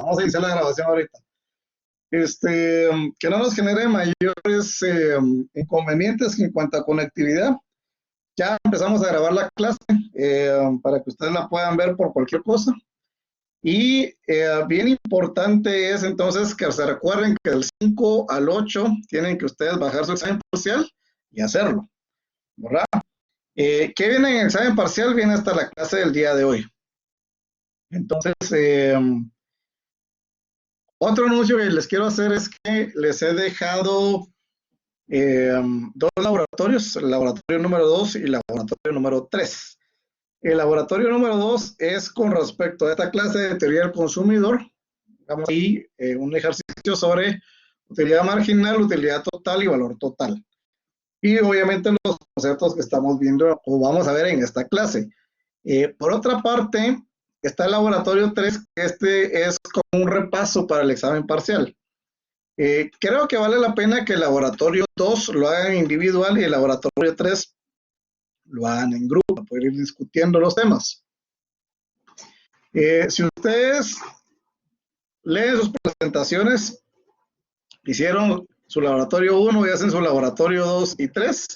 Vamos a iniciar la grabación ahorita. Que no nos genere mayores inconvenientes en cuanto a conectividad. Ya empezamos a grabar la clase para que ustedes la puedan ver por cualquier cosa. Y bien importante es entonces que se recuerden que del 5 al 8 tienen que ustedes bajar su examen parcial y hacerlo, ¿verdad? ¿Qué viene en el examen parcial? Viene hasta la clase del día de hoy. Entonces, otro anuncio que les quiero hacer es que les he dejado dos laboratorios, el laboratorio número 2 y el laboratorio número 3. El laboratorio número 2 es con respecto a esta clase de teoría del consumidor. Vamos ahí un ejercicio sobre utilidad marginal, utilidad total y valor total. Y obviamente los conceptos que estamos viendo o vamos a ver en esta clase. Por otra parte, está el laboratorio 3, que este es como un repaso para el examen parcial. Creo que vale la pena que el laboratorio 2 lo hagan individual y el laboratorio 3 lo hagan en grupo para poder ir discutiendo los temas. Si ustedes leen sus presentaciones, hicieron su laboratorio 1 y hacen su laboratorio 2 y 3,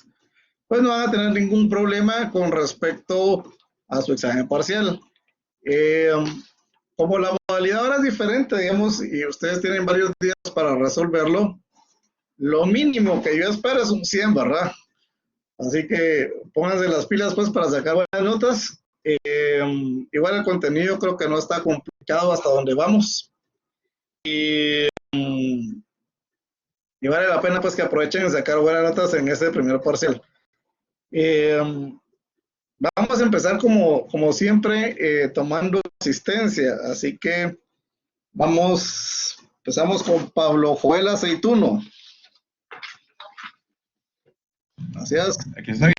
pues no van a tener ningún problema con respecto a su examen parcial. Como la modalidad ahora es diferente, digamos, y ustedes tienen varios días para resolverlo, lo mínimo que yo espero es un 100, ¿verdad? Así que pónganse las pilas pues para sacar buenas notas. Igual el contenido creo que no está complicado hasta donde vamos. Y vale la pena pues que aprovechen y sacar buenas notas en este primer parcial. Vamos a empezar como siempre tomando asistencia, así que empezamos con Pablo Joel Aceituno. Gracias. Aquí estoy.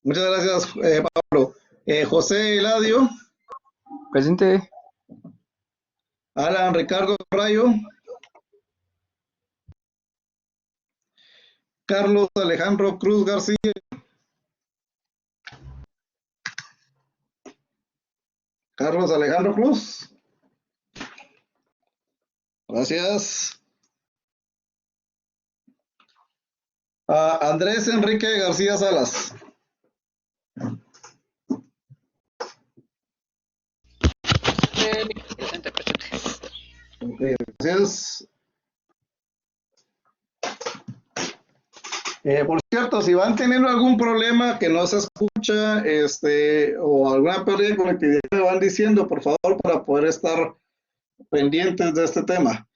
Muchas gracias, Pablo. José Eladio. Presente. Alan Ricardo Rayo. Carlos Alejandro Cruz García. Carlos Alejandro Cruz. Gracias. Andrés Enrique García Salas. Presente, presente. Okay, gracias. Por cierto, si van teniendo algún problema que no se escucha, o alguna pérdida de conectividad, me van diciendo, por favor, para poder estar pendientes de este tema.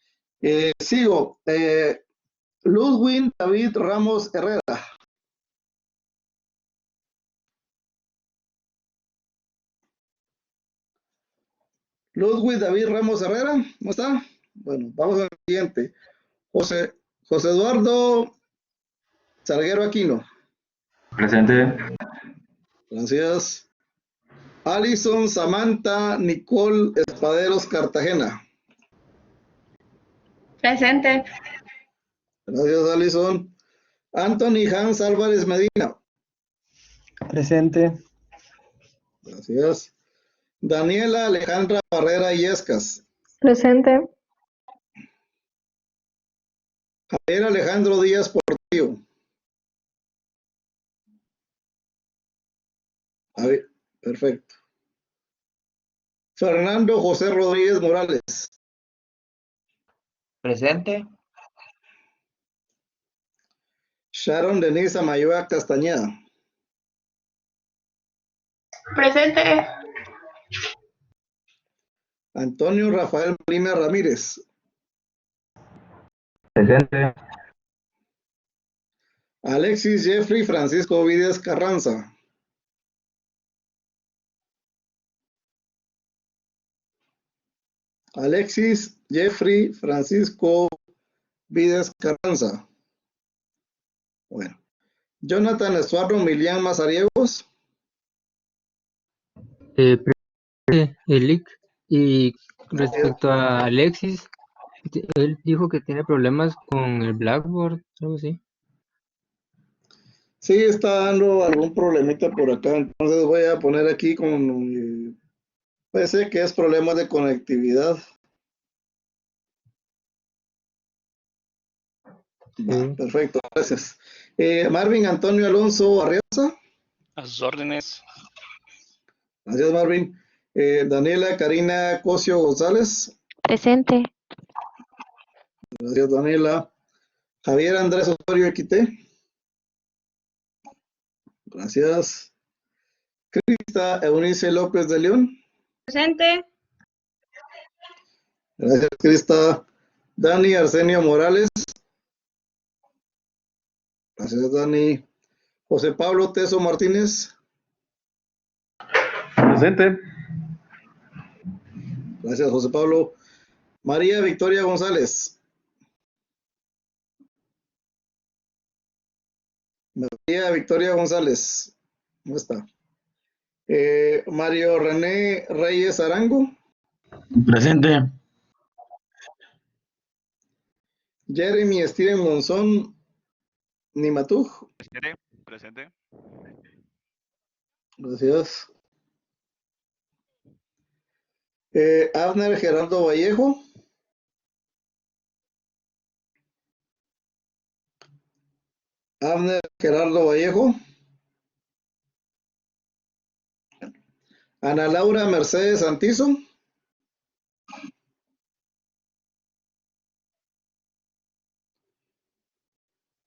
Sigo. Ludwig David Ramos Herrera. Ludwig David Ramos Herrera, ¿cómo está? Bueno, vamos al siguiente. José Eduardo Salguero Aquino. Presente. Gracias. Alison Samantha Nicole Espaderos Cartagena. Presente. Gracias, Alison. Anthony Hans Álvarez Medina. Presente. Gracias. Daniela Alejandra Barrera Illescas. Presente. Javier Alejandro Díaz Portillo. Perfecto. Fernando José Rodríguez Morales. Presente. Sharon Denise Amayoa Castañeda. Presente. Antonio Rafael Molina Ramírez. Presente. Alexis Jeffrey Francisco Vides Carranza. Alexis Jeffrey Francisco Vides Carranza. Bueno. Jonathan Estuardo Milián Mazariegos. Elic. Y respecto a Alexis, él dijo que tiene problemas con el Blackboard, algo así. Sí, está dando algún problemita por acá, entonces voy a poner aquí con, puede ser que es problema de conectividad. Va, perfecto, gracias. Marvin Antonio Alonso Arriaza. A sus órdenes. Gracias, Marvin. Daniela Karina Cosio González. Presente. Gracias, Daniela. Javier Andrés Osorio Equité. Gracias. Crista Eunice López de León. Presente. Gracias, Crista. Dani Arsenio Morales. Gracias, Dani. José Pablo Teso Martínez. Presente. Gracias, José Pablo. María Victoria González. María Victoria González. ¿Cómo está? Mario René Reyes Arango. Presente. Jeremy Steven Monzón Nimatuj. Presente. Gracias. Abner Gerardo Vallejo. Abner Gerardo Vallejo. Ana Laura Mercedes Santizo.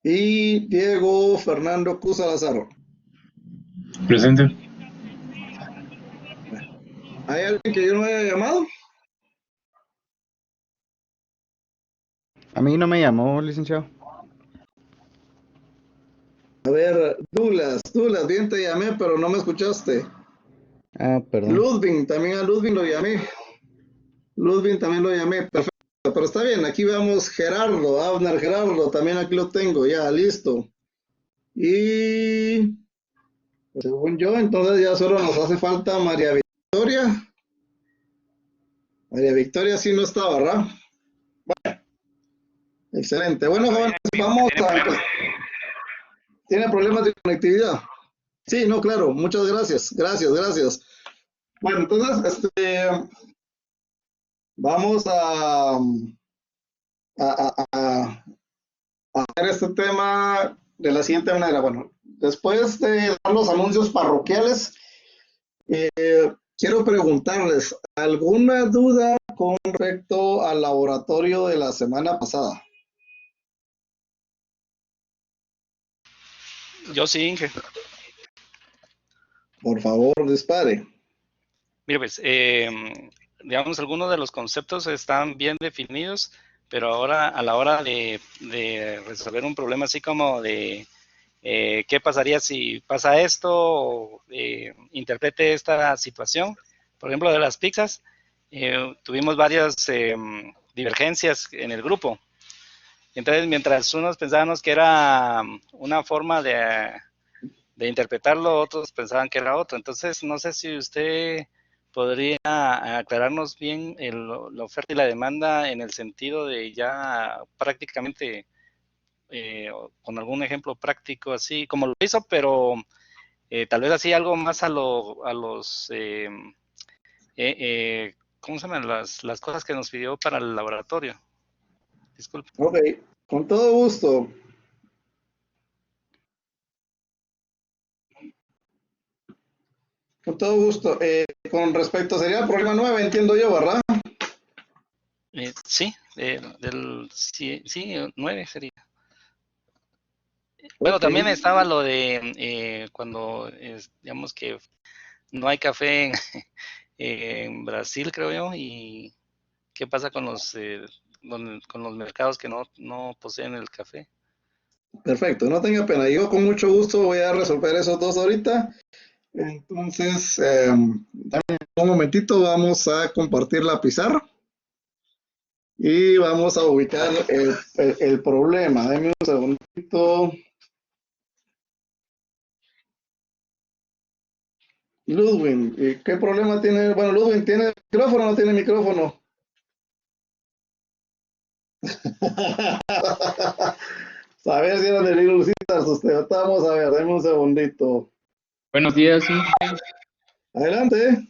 Y Diego Fernando Cruz Salazar. Presente. ¿Hay alguien que yo no haya llamado? A mí no me llamó, licenciado. A ver, Douglas, bien te llamé, pero no me escuchaste. Ah, perdón. Ludwig, también a Ludwig lo llamé. Ludwig también lo llamé, perfecto. Pero está bien, aquí vamos Gerardo, Abner Gerardo, también aquí lo tengo, ya, listo. Y según yo, entonces ya solo nos hace falta María Victoria. María Victoria sí no está, ¿verdad? Bueno, excelente. Bueno, jóvenes, vamos a... ¿Tiene problemas de conectividad? Sí, no, claro, muchas gracias, gracias. Bueno, entonces, vamos a hacer este tema de la siguiente manera. Bueno, después de dar los anuncios parroquiales, quiero preguntarles, ¿alguna duda con respecto al laboratorio de la semana pasada? Yo sí, Inge. Por favor, dispare. Mire, pues, digamos, algunos de los conceptos están bien definidos, pero ahora a la hora de resolver un problema así como de qué pasaría si pasa esto, o interprete esta situación, por ejemplo, de las pizzas, tuvimos varias divergencias en el grupo. Entonces, mientras unos pensábamos que era una forma de interpretarlo, otros pensaban que era otro. Entonces, no sé si usted podría aclararnos bien la oferta y la demanda en el sentido de ya prácticamente, con algún ejemplo práctico así, como lo hizo, pero tal vez así algo más a los, ¿cómo se llaman? Las cosas que nos pidió para el laboratorio. Disculpe. Ok, con todo gusto. Con todo gusto. Con respecto, sería el problema 9, entiendo yo, ¿verdad? Sí, sí, 9 sería. Bueno, Okay. también estaba lo de cuando, digamos que no hay café en Brasil, creo yo, y qué pasa con con los mercados que no poseen el café. Perfecto, no tenga pena. Yo con mucho gusto voy a resolver esos dos ahorita. Entonces, dame un momentito, vamos a compartir la pizarra y vamos a ubicar el problema. Dame un segundito. Ludwig, ¿qué problema tiene? Bueno, Ludwig, ¿tiene micrófono o no tiene micrófono? A ver si eran de Little Caesars usted. Vamos a ver, dame un segundito. Buenos días, sí. Adelante.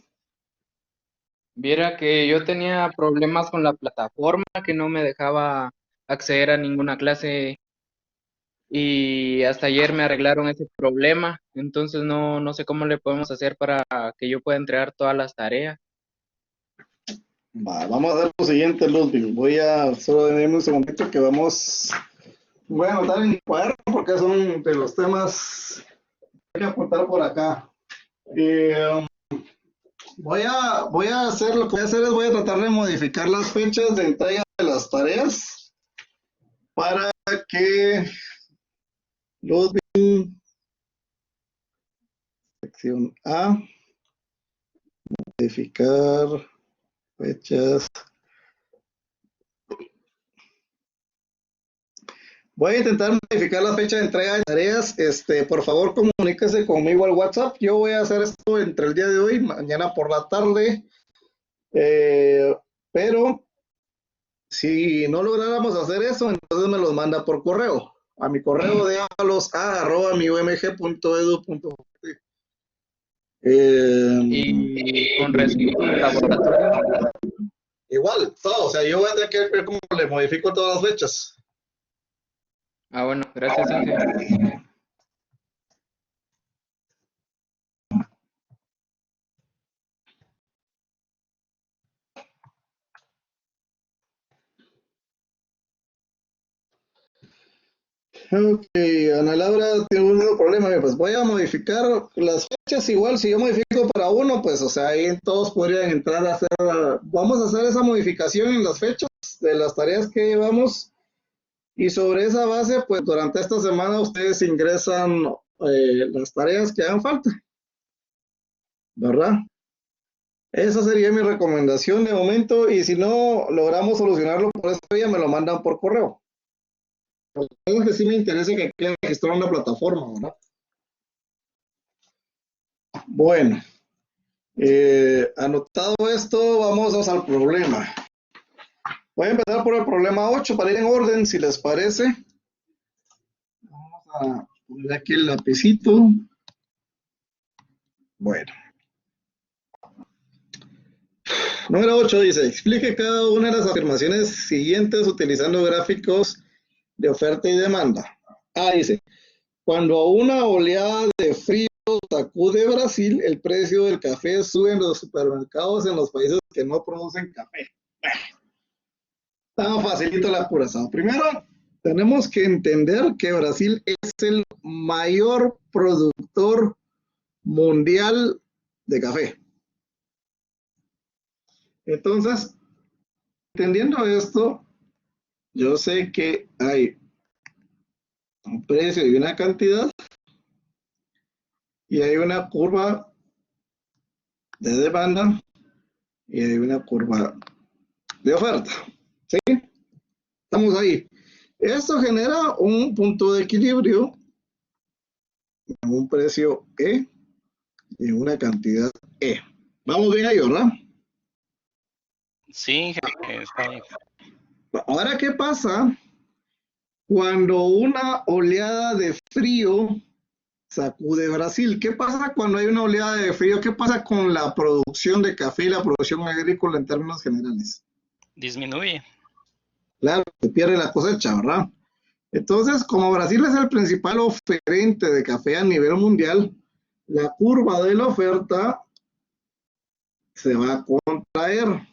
Viera que yo tenía problemas con la plataforma que no me dejaba acceder a ninguna clase y hasta ayer me arreglaron ese problema, entonces no sé cómo le podemos hacer para que yo pueda entregar todas las tareas. Vamos a hacer lo siguiente, Ludwig. Solo denme un segundito que voy a anotar en mi cuaderno porque son de los temas que hay que apuntar por acá. Voy a hacer, lo que voy a hacer es voy a tratar de modificar las fechas de entrega de las tareas para que Ludwig, sección A, modificar fechas. Voy a intentar modificar la fecha de entrega de tareas. Por favor, comuníquese conmigo al WhatsApp. Yo voy a hacer esto entre el día de hoy, mañana por la tarde. Pero si no lográramos hacer eso, entonces me los manda por correo. A mi correo de avalos@miumg.edu.gt. Y con respecto al laboratorio, Igual, todo. O sea, yo voy a tener que ver cómo le modifico todas las fechas. bueno, gracias, Inge. Ok, Ana Laura tiene un nuevo problema. Pues voy a modificar las fechas. Igual, si yo modifico para uno, pues, o sea, ahí todos podrían entrar a hacer. Vamos a hacer esa modificación en las fechas de las tareas que llevamos. Y sobre esa base, pues, durante esta semana ustedes ingresan las tareas que hagan falta, ¿verdad? Esa sería mi recomendación de momento. Y si no logramos solucionarlo por esta vía, me lo mandan por correo. Algo que sí me interesa que quede registrado en la plataforma, ¿verdad? Bueno, anotado esto, vamos al problema. Voy a empezar por el problema 8 para ir en orden, si les parece. Vamos a poner aquí el lapicito. Bueno. Número 8 dice, explique cada una de las afirmaciones siguientes utilizando gráficos de oferta y demanda. Dice, cuando una oleada de frío sacude Brasil, el precio del café sube en los supermercados en los países que no producen café. Está facilito la curazao. Primero, tenemos que entender que Brasil es el mayor productor mundial de café. Entonces, entendiendo esto, yo sé que hay un precio y una cantidad y hay una curva de demanda y hay una curva de oferta. ¿Sí? Estamos ahí. Esto genera un punto de equilibrio, un precio E y una cantidad E. Vamos bien ahí, ¿verdad? Sí, está bien. Ahora, ¿qué pasa cuando una oleada de frío sacude Brasil? ¿Qué pasa cuando hay una oleada de frío? ¿Qué pasa con la producción de café y la producción agrícola en términos generales? Disminuye. Claro, se pierde la cosecha, ¿verdad? Entonces, como Brasil es el principal oferente de café a nivel mundial, la curva de la oferta se va a contraer,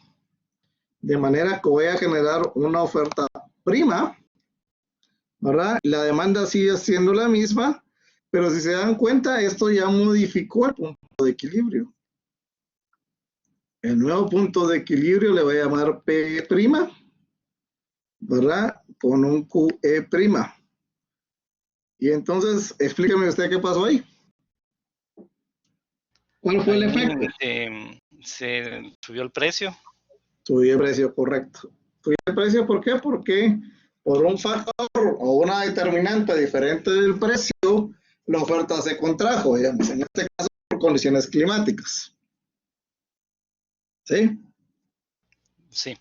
de manera que voy a generar una oferta prima, ¿verdad? La demanda sigue siendo la misma, pero si se dan cuenta, esto ya modificó el punto de equilibrio. El nuevo punto de equilibrio le voy a llamar P', ¿verdad? Con un QE'. Y entonces, explíqueme usted qué pasó ahí. ¿Cuál fue el efecto? Se subió el precio. Subió el precio, correcto. Subió el precio, ¿por qué? Porque por un factor o una determinante diferente del precio, la oferta se contrajo, digamos, en este caso por condiciones climáticas. ¿Sí? Sí.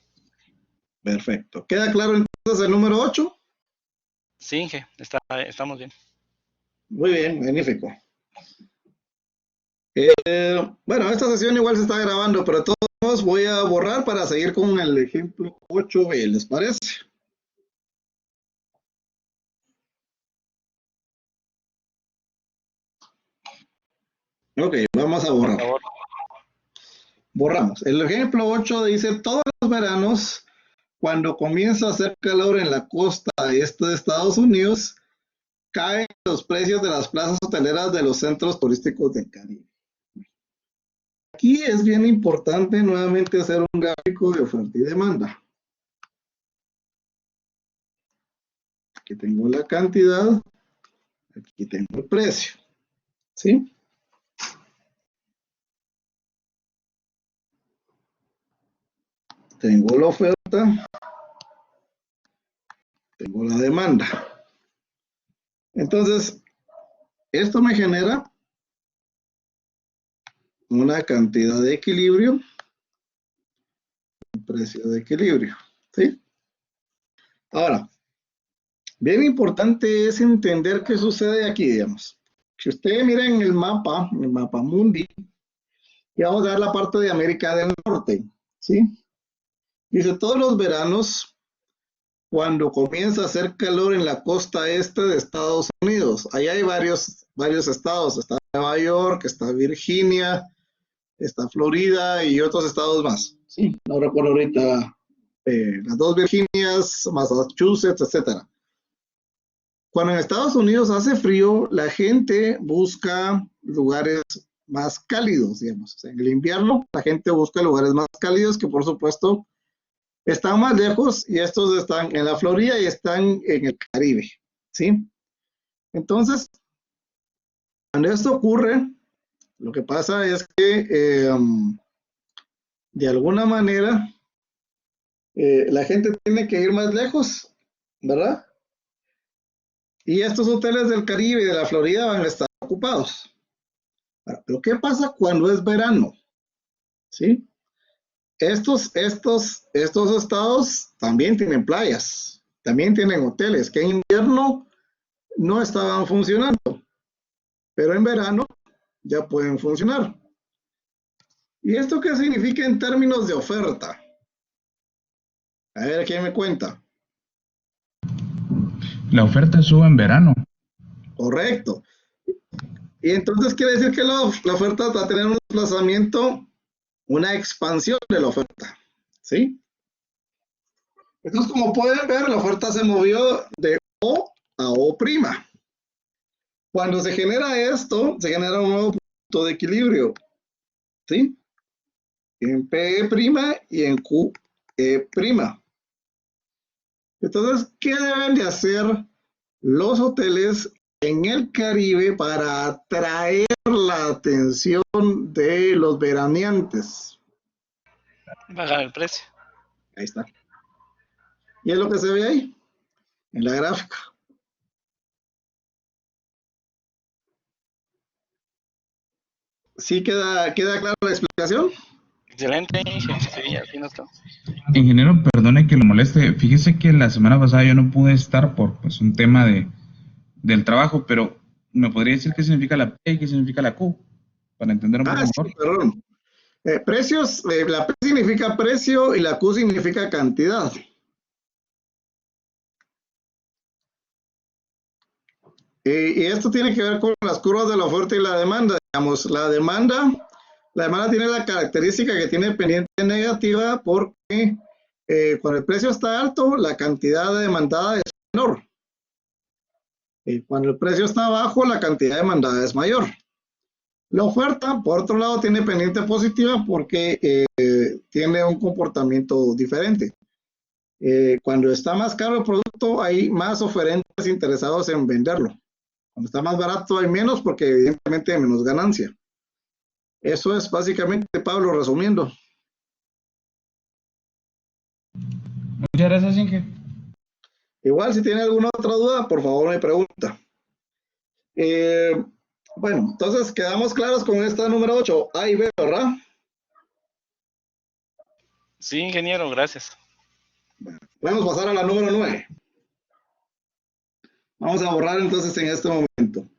Perfecto. ¿Queda claro entonces el número 8? Sí, Inge, estamos bien. Muy bien, magnífico. Bueno, esta sesión igual se está grabando, pero de todos modos voy a borrar para seguir con el ejemplo 8B, ¿les parece? Ok, vamos a por borrar. favor. Borramos. El ejemplo 8 dice, todos los veranos, cuando comienza a hacer calor en la costa este de Estados Unidos, caen los precios de las plazas hoteleras de los centros turísticos del Caribe. Aquí es bien importante nuevamente hacer un gráfico de oferta y demanda. Aquí tengo la cantidad, aquí tengo el precio, ¿sí? Tengo la oferta, tengo la demanda. Entonces, esto me genera una cantidad de equilibrio, un precio de equilibrio, ¿sí? Ahora, bien importante es entender qué sucede aquí, digamos. Si ustedes miran el mapa mundi, y vamos a ver la parte de América del Norte, ¿sí? Dice, todos los veranos, cuando comienza a hacer calor en la costa este de Estados Unidos, ahí hay varios estados, está Nueva York, está Virginia, está Florida y otros estados más, ¿sí? No recuerdo ahorita las dos Virginias, Massachusetts, etcétera. Cuando en Estados Unidos hace frío, la gente busca lugares más cálidos, digamos. O sea, en el invierno, la gente busca lugares más cálidos que, por supuesto, están más lejos y estos están en la Florida y están en el Caribe, ¿sí? Entonces, cuando esto ocurre, lo que pasa es que de alguna manera la gente tiene que ir más lejos, ¿verdad? Y estos hoteles del Caribe y de la Florida van a estar ocupados. Pero ¿qué pasa cuando es verano? ¿Sí? Estos estados también tienen playas, también tienen hoteles que en invierno no estaban funcionando, pero en verano ya pueden funcionar. ¿Y esto qué significa en términos de oferta? A ver, ¿quién me cuenta? La oferta sube en verano. Correcto. Y entonces quiere decir que la oferta va a tener un desplazamiento, una expansión de la oferta. ¿Sí? Entonces, como pueden ver, la oferta se movió de O a O'. Cuando se genera esto, se genera un nuevo punto de equilibrio. ¿Sí? En PE' y en QE'. Entonces, ¿qué deben de hacer los hoteles en el Caribe para atraer la atención de los veraneantes? Bajar el precio. Ahí está. Y es lo que se ve ahí, en la gráfica. ¿Sí queda clara la explicación? Excelente, Inge. Sí, así no está. Ingeniero, perdone que lo moleste. Fíjese que la semana pasada yo no pude estar por pues, un tema del trabajo, pero ¿me podría decir qué significa la P y qué significa la Q? Para entender un poco Ah, mejor. sí, perdón. Precios, la P significa precio y la Q significa cantidad. Y esto tiene que ver con las curvas de la oferta y la demanda. Digamos, la demanda tiene la característica que tiene pendiente negativa porque cuando el precio está alto, la cantidad de demandada es menor. Y cuando el precio está bajo, la cantidad demandada es mayor. La oferta, por otro lado, tiene pendiente positiva porque tiene un comportamiento diferente. Cuando está más caro el producto, hay más oferentes interesados en venderlo. Cuando está más barato hay menos porque evidentemente hay menos ganancia. Eso es básicamente, Pablo, resumiendo. Muchas gracias, Inge. Igual, si tiene alguna otra duda, por favor me pregunta. Bueno, entonces quedamos claros con esta número 8, A y B, ¿verdad? Sí, ingeniero, gracias. Bueno, podemos pasar a la número 9. Vamos a borrar entonces en este momento.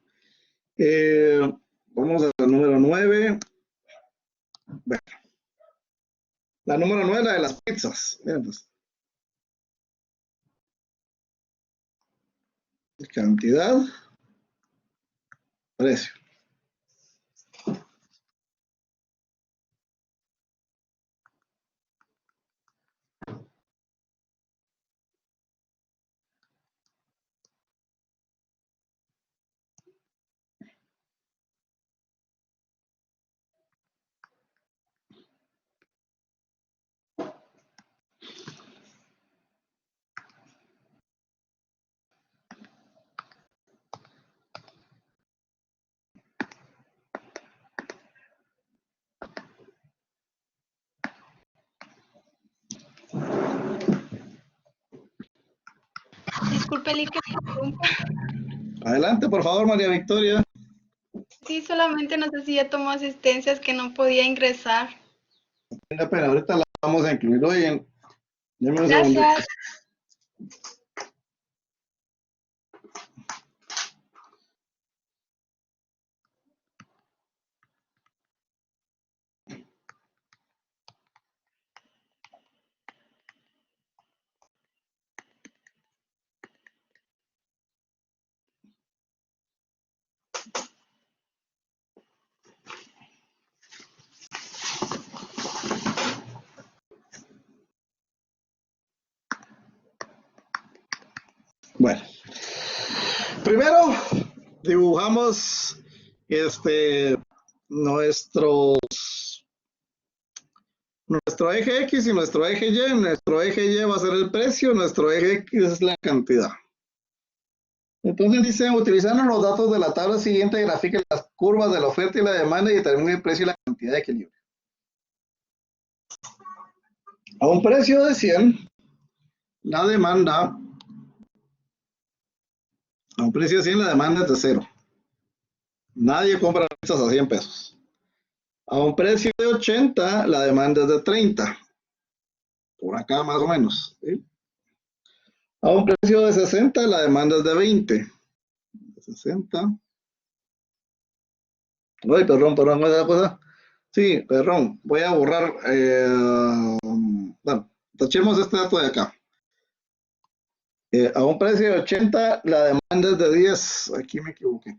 Vamos a la número 9. Bueno, la número 9 es la de las pizzas. Miren, pues. Cantidad, precio. disculpe, Lee, que me interrumpa. Adelante, por favor, María Victoria. Sí, solamente no sé si ya tomó asistencias que no podía ingresar. Tenga pena, ahorita la vamos a incluir. Oye, deme un segundo. Gracias. Bueno, primero dibujamos nuestro eje X y nuestro eje Y. Nuestro eje Y va a ser el precio, nuestro eje X es la cantidad. Entonces dice, utilizando los datos de la tabla siguiente, grafique las curvas de la oferta y la demanda y determine el precio y la cantidad de equilibrio. A un precio de 100, la demanda, a un precio de 100 la demanda es de 0. Nadie compra pizzas a 100 pesos. A un precio de 80, la demanda es de 30. Por acá más o menos. ¿Sí? A un precio de 60, la demanda es de 20. De 60. Uy, perdón, ¿cuál es la cosa? Sí, perdón, voy a borrar. Bueno, tachemos este dato de acá. A un precio de 80, la demanda es de 10. Aquí me equivoqué.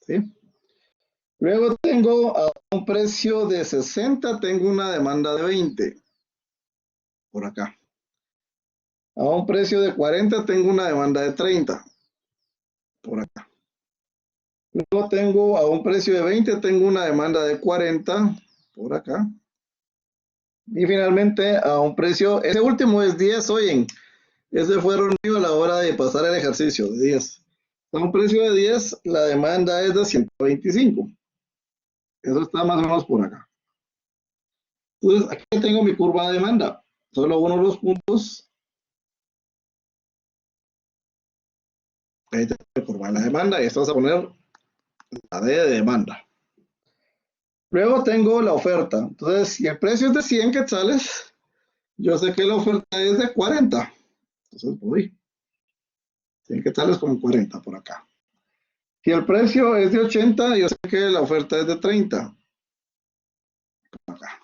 ¿Sí? Luego tengo a un precio de 60, tengo una demanda de 20. Por acá. A un precio de 40, tengo una demanda de 30. Por acá. Luego tengo a un precio de 20, tengo una demanda de 40. Por acá. Y finalmente a un precio, ese último es 10, oyen. Ese fue reunido a la hora de pasar el ejercicio de 10. A un precio de 10, la demanda es de 125. Eso está más o menos por acá. Entonces, aquí tengo mi curva de demanda. Solo uno de los puntos. Ahí tengo mi curva de la demanda y esto vas a poner la D de demanda. Luego tengo la oferta. Entonces, si el precio es de 100 quetzales, yo sé que la oferta es de 40. Entonces voy. 100 quetzales con 40 por acá. Si el precio es de 80, yo sé que la oferta es de 30. Por acá.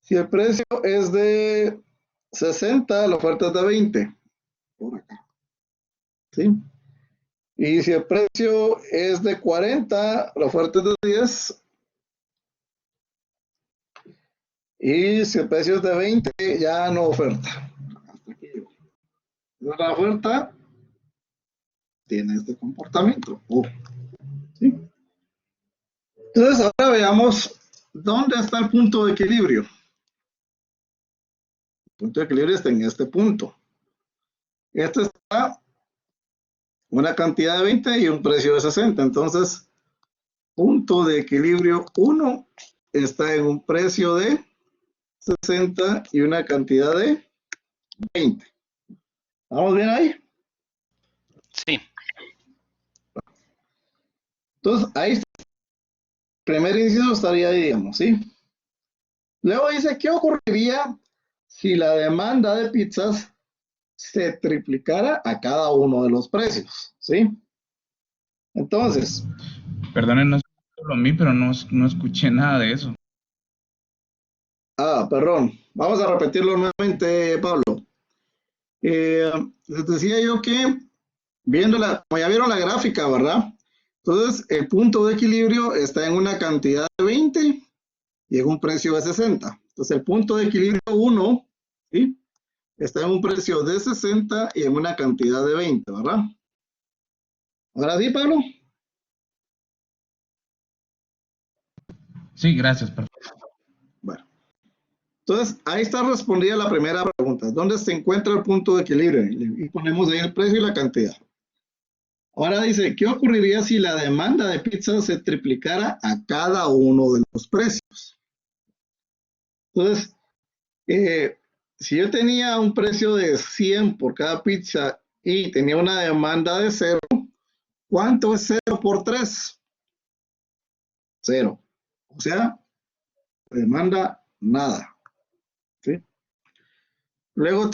Si el precio es de 60, la oferta es de 20. Por acá. ¿Sí? Y si el precio es de 40, la oferta es de 10. Y si el precio es de 20, ya no oferta. Hasta aquí llego. La oferta tiene este comportamiento. ¿Sí? Entonces, ahora veamos dónde está el punto de equilibrio. El punto de equilibrio está en este punto. Este está una cantidad de 20 y un precio de 60. Entonces, punto de equilibrio 1 está en un precio de 60 y una cantidad de 20. ¿Vamos bien ahí? Sí. Entonces, ahí está. El primer inciso estaría ahí, digamos, ¿sí? Luego dice, ¿qué ocurriría si la demanda de pizzas se triplicara a cada uno de los precios? ¿Sí? Entonces, Perdonen, no es solo a mí, pero no escuché nada de eso. perdón, vamos a repetirlo nuevamente, Pablo. Les decía yo que, como ya vieron la gráfica, ¿verdad? Entonces, el punto de equilibrio está en una cantidad de 20 y en un precio de 60. Entonces, el punto de equilibrio 1, ¿sí? Está en un precio de 60 y en una cantidad de 20, ¿verdad? Ahora sí, Pablo. Sí, gracias, perfecto. Bueno, entonces ahí está respondida la primera pregunta. ¿Dónde se encuentra el punto de equilibrio? Y ponemos ahí el precio y la cantidad. Ahora dice, ¿qué ocurriría si la demanda de pizza se triplicara a cada uno de los precios? Entonces, Si yo tenía un precio de 100 por cada pizza y tenía una demanda de 0, ¿cuánto es 0 por 3? 0. O sea, demanda nada. ¿Sí? Luego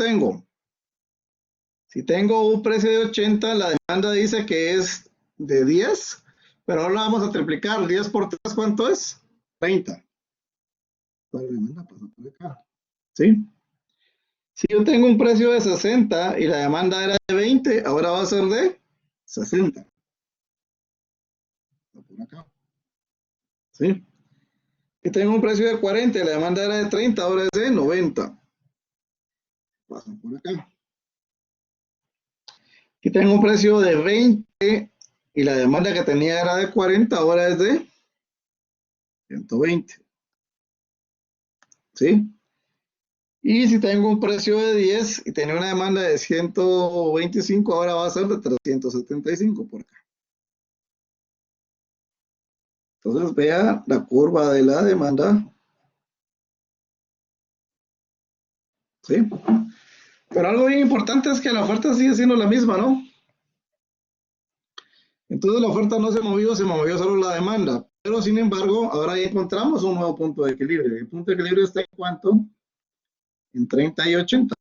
si tengo un precio de 80, la demanda dice que es de 10, pero ahora vamos a triplicar. 10 por 3, ¿cuánto es? 30. La demanda pasa por acá. ¿Sí? Si yo tengo un precio de 60 y la demanda era de 20, ahora va a ser de 60. Por acá. ¿Sí? Y tengo un precio de 40 y la demanda era de 30, ahora es de 90. Pasa por acá. Y tengo un precio de 20 y la demanda que tenía era de 40, ahora es de 120. ¿Sí? Y si tengo un precio de 10 y tenía una demanda de 125, ahora va a ser de 375 por acá. Entonces vea la curva de la demanda. ¿Sí? Pero algo bien importante es que la oferta sigue siendo la misma, ¿no? Entonces la oferta no se movió, se movió solo la demanda. Pero sin embargo, ahora ya encontramos un nuevo punto de equilibrio. El punto de equilibrio está en cuánto? En 30 y 80.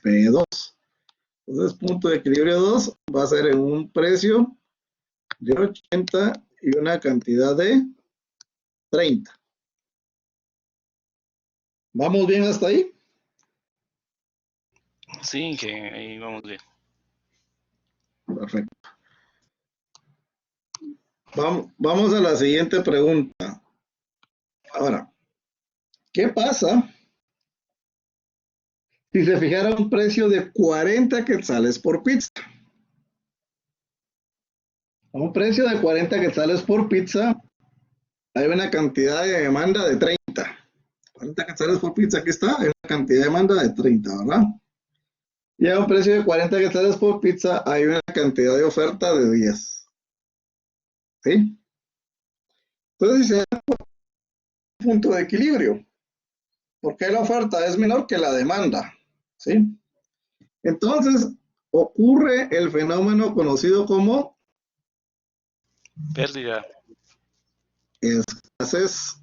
P2. Entonces, punto de equilibrio 2 va a ser en un precio de 80 y una cantidad de 30. ¿Vamos bien hasta ahí? Sí, que ahí vamos bien. Perfecto. Vamos a la siguiente pregunta. Ahora, ¿qué pasa si se fijara un precio de 40 quetzales por pizza? A un precio de 40 quetzales por pizza, hay una cantidad de demanda de 30. 40 quetzales por pizza, aquí está, hay una cantidad de demanda de 30, ¿verdad? Y a un precio de 40 quetzales por pizza, hay una cantidad de oferta de 10. ¿Sí? Entonces, si se da un punto de equilibrio, porque la oferta es menor que la demanda. ¿Sí? Entonces, ocurre el fenómeno conocido como Pérdida. escasez.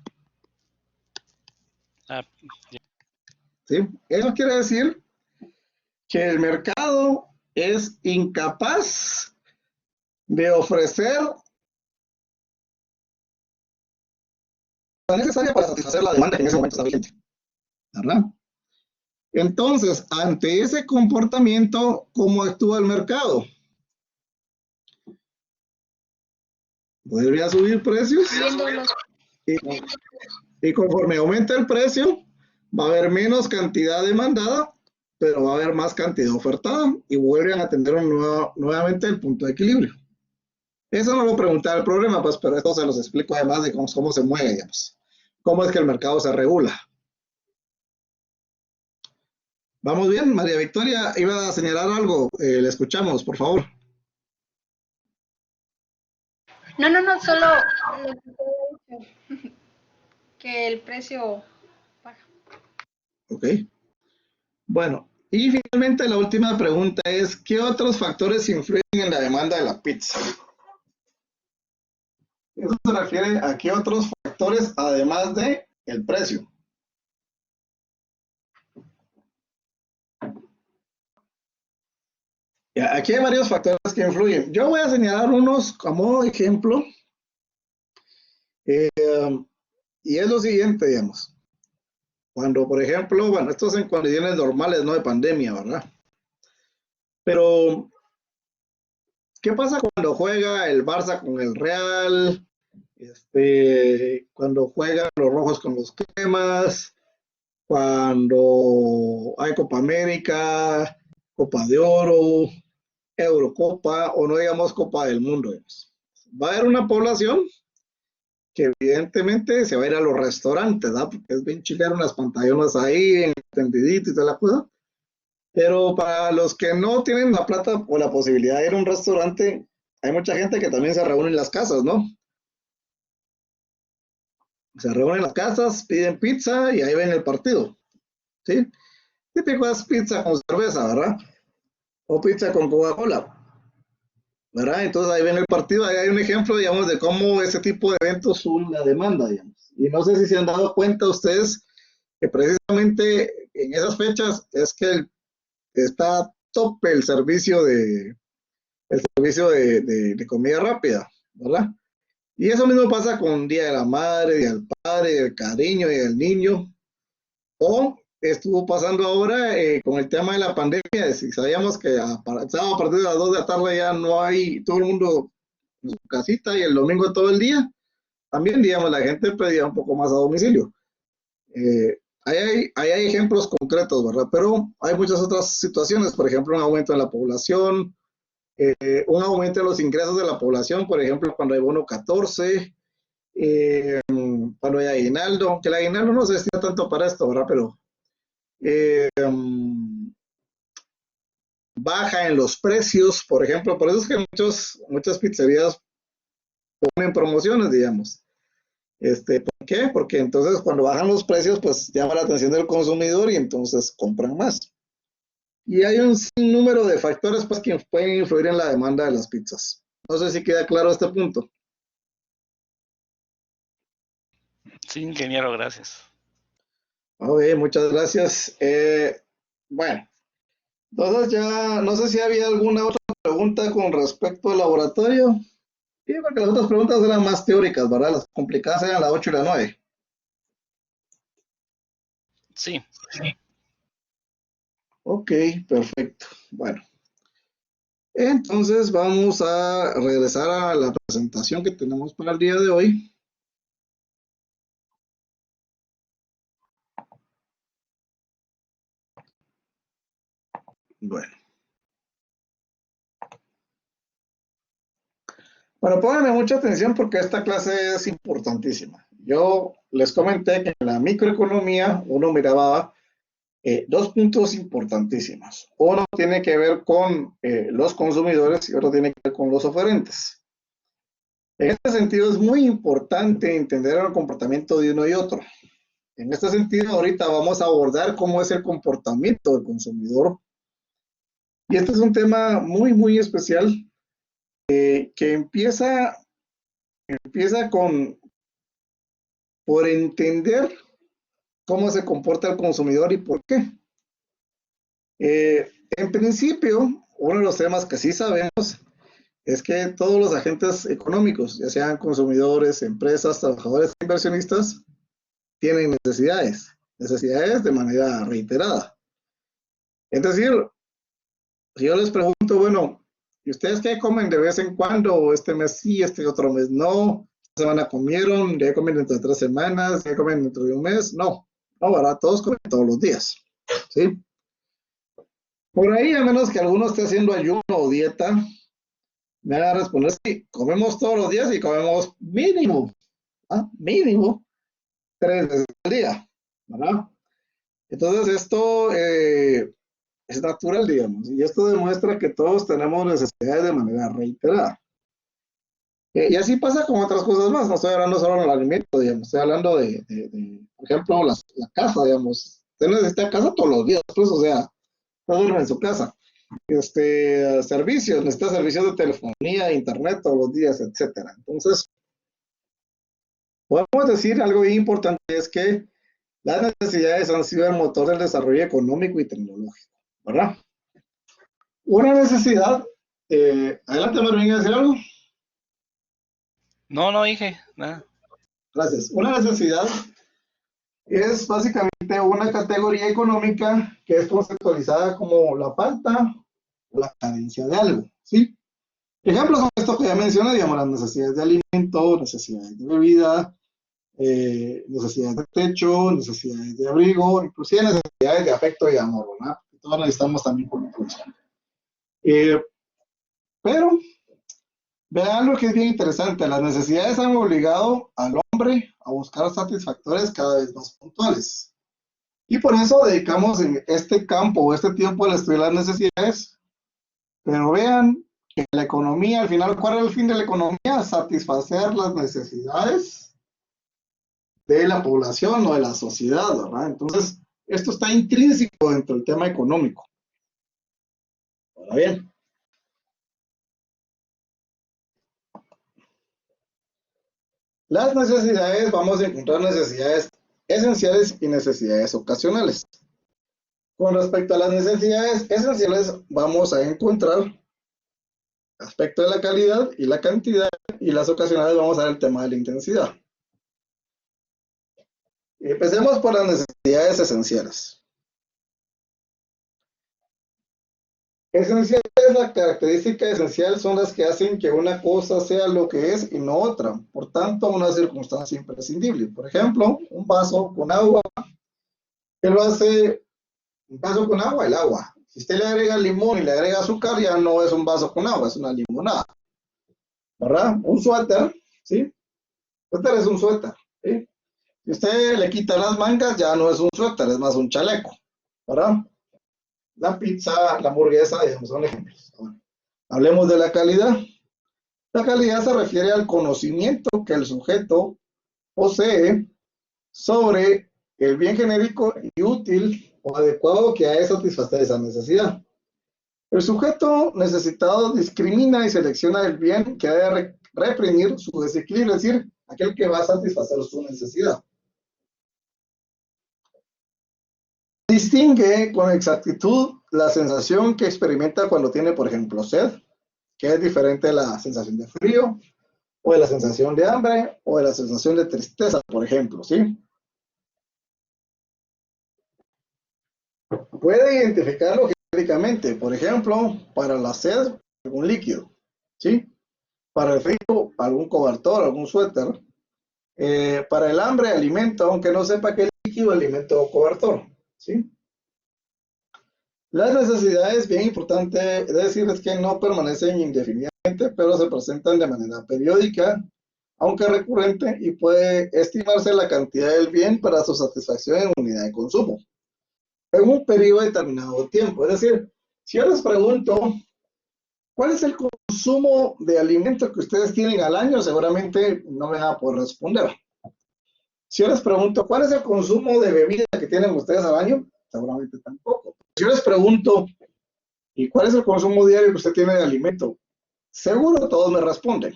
Ah, ¿Sí? Eso quiere decir que el mercado es incapaz de ofrecer la necesaria para satisfacer la demanda que en ese momento está vigente. ¿Verdad? Entonces, ante ese comportamiento, ¿cómo actúa el mercado? Vuelve a subir precios y conforme aumenta el precio, va a haber menos cantidad demandada, pero va a haber más cantidad ofertada y vuelven a tener nuevamente el punto de equilibrio. Eso no lo preguntaba el problema, pues, pero esto se los explico además de cómo se mueve, digamos. Cómo es que el mercado se regula. ¿Vamos bien? María Victoria iba a señalar algo. Le escuchamos, por favor. No, solo lo que te he dicho, que el precio baja. Ok. Bueno, y finalmente la última pregunta es, ¿qué otros factores influyen en la demanda de la pizza? Eso se refiere a qué otros factores además de el precio. Aquí hay varios factores que influyen. Yo voy a señalar unos como ejemplo. Y es lo siguiente, digamos. Cuando, por ejemplo, bueno, esto es en condiciones normales, no de pandemia, ¿verdad? Pero, ¿qué pasa cuando juega el Barça con el Real? Cuando juegan los rojos con los cremas, cuando hay Copa América, Copa de Oro, Eurocopa o no digamos Copa del Mundo. Digamos. Va a haber una población que evidentemente se va a ir a los restaurantes, ¿verdad? Porque es bien chilero unas pantallonas ahí, entendidito y toda la cosa. Pero para los que no tienen la plata o la posibilidad de ir a un restaurante, hay mucha gente que también se reúne en las casas, ¿no? Se reúnen en las casas, piden pizza y ahí ven el partido. ¿sí? Típico es pizza con cerveza, ¿verdad? O pizza con Coca-Cola, ¿verdad? Entonces ahí ven el partido, ahí hay un ejemplo, digamos, de cómo ese tipo de eventos son la demanda, digamos. Y no sé si se han dado cuenta ustedes que precisamente en esas fechas es que está a tope el servicio de comida rápida, ¿verdad? Y eso mismo pasa con Día de la Madre, Día del Padre, el cariño y el niño. O estuvo pasando ahora con el tema de la pandemia, si sabíamos que a partir de las 2 de la tarde ya no hay todo el mundo en su casita y el domingo todo el día, también, digamos, la gente pedía un poco más a domicilio. Ahí hay ejemplos concretos, ¿verdad? Pero hay muchas otras situaciones, por ejemplo, un aumento en la población, un aumento en los ingresos de la población, por ejemplo, cuando hay bono 14, cuando hay aguinaldo, aunque el aguinaldo no se destina tanto para esto, ¿verdad? Pero baja en los precios, por ejemplo, por eso es que muchas pizzerías ponen promociones, digamos. ¿Por qué? Porque entonces cuando bajan los precios, pues llama la atención del consumidor y entonces compran más. Y hay un sinnúmero de factores pues, que pueden influir en la demanda de las pizzas. No sé si queda claro este punto. Sí, ingeniero, gracias. Ok, muchas gracias. Bueno, entonces ya no sé si había alguna otra pregunta con respecto al laboratorio. Sí, porque las otras preguntas eran más teóricas, ¿verdad? Las complicadas eran la 8 y la 9. Sí. Ok, perfecto. Bueno, entonces vamos a regresar a la presentación que tenemos para el día de hoy. Bueno, pónganme mucha atención porque esta clase es importantísima. Yo les comenté que en la microeconomía uno miraba dos puntos importantísimos. Uno tiene que ver con los consumidores y otro tiene que ver con los oferentes. En este sentido es muy importante entender el comportamiento de uno y otro. En este sentido, ahorita vamos a abordar cómo es el comportamiento del consumidor. Y este es un tema muy, muy especial que empieza por entender cómo se comporta el consumidor y por qué. En principio, uno de los temas que sí sabemos es que todos los agentes económicos, ya sean consumidores, empresas, trabajadores, inversionistas, tienen necesidades de manera reiterada. Es decir, si yo les pregunto, bueno, ¿y ustedes qué comen de vez en cuando? Este mes sí, este otro mes no. Esta semana comieron, ya comen dentro de 3 semanas, ya comen dentro de un mes. No, ¿verdad? Todos comen todos los días, ¿sí? Por ahí, a menos que alguno esté haciendo ayuno o dieta, me van a responder, sí, comemos todos los días y comemos mínimo 3 veces al día, ¿verdad? Entonces esto es natural, digamos, y esto demuestra que todos tenemos necesidades de manera reiterada. Y así pasa con otras cosas más, no estoy hablando solo del alimento, digamos, estoy hablando por ejemplo, la casa, digamos. Usted necesita casa todos los días, pues, o sea, no duerme en su casa. Servicios, necesita servicios de telefonía, internet todos los días, etcétera. Entonces, podemos decir algo bien importante, es que las necesidades han sido el motor del desarrollo económico y tecnológico, ¿verdad? Una necesidad, adelante Marvin, ¿a decir algo? No, dije nada. Gracias. Una necesidad es básicamente una categoría económica que es conceptualizada como la falta o la carencia de algo, ¿sí? Ejemplos son estos que ya mencioné, digamos, las necesidades de alimento, necesidades de bebida, necesidades de techo, necesidades de abrigo, inclusive necesidades de afecto y amor, ¿verdad? Todos necesitamos también por inclusión. Pero vean lo que es bien interesante, las necesidades han obligado al hombre a buscar satisfactores cada vez más puntuales. Y por eso dedicamos en este campo o este tiempo al estudio de las necesidades. Pero vean que la economía, al final, ¿cuál es el fin de la economía? Satisfacer las necesidades de la población o de la sociedad, ¿verdad? Entonces, Esto está intrínseco dentro del tema económico. Ahora bien, las necesidades, vamos a encontrar necesidades esenciales y necesidades ocasionales. Con respecto a las necesidades esenciales, vamos a encontrar aspecto de la calidad y la cantidad, y las ocasionales vamos a ver el tema de la intensidad. Empecemos por las necesidades esenciales. Esenciales, la característica esencial son las que hacen que una cosa sea lo que es y no otra. Por tanto, una circunstancia imprescindible. Por ejemplo, un vaso con agua, ¿qué lo hace un vaso con agua? El agua. Si usted le agrega limón y le agrega azúcar, ya no es un vaso con agua, es una limonada. ¿Verdad? Un suéter, ¿sí? Suéter es un suéter, ¿sí? Si usted le quita las mangas, ya no es un suéter, es más un chaleco, ¿verdad? La pizza, la hamburguesa, digamos, son ejemplos. Ahora, hablemos de la calidad. La calidad se refiere al conocimiento que el sujeto posee sobre el bien genérico y útil o adecuado que ha de satisfacer esa necesidad. El sujeto necesitado discrimina y selecciona el bien que ha de reprimir su desequilibrio, es decir, aquel que va a satisfacer su necesidad. Distingue con exactitud la sensación que experimenta cuando tiene, por ejemplo, sed, que es diferente de la sensación de frío, o de la sensación de hambre, o de la sensación de tristeza, por ejemplo, ¿sí? Puede identificarlo genéricamente, por ejemplo, para la sed, algún líquido, ¿sí? Para el frío, algún cobertor, algún suéter. Para el hambre, alimento, aunque no sepa qué líquido, alimento o cobertor, ¿sí? Las necesidades, bien importante decir, es que no permanecen indefinidamente, pero se presentan de manera periódica, aunque recurrente, y puede estimarse la cantidad del bien para su satisfacción en unidad de consumo, en un periodo determinado de tiempo. Es decir, si yo les pregunto, ¿cuál es el consumo de alimentos que ustedes tienen al año? Seguramente no me van a poder responder. Si yo les pregunto, ¿cuál es el consumo de bebida que tienen ustedes al año? Seguramente tampoco. Si yo les pregunto, ¿y cuál es el consumo diario que usted tiene de alimento? Seguro todos me responden,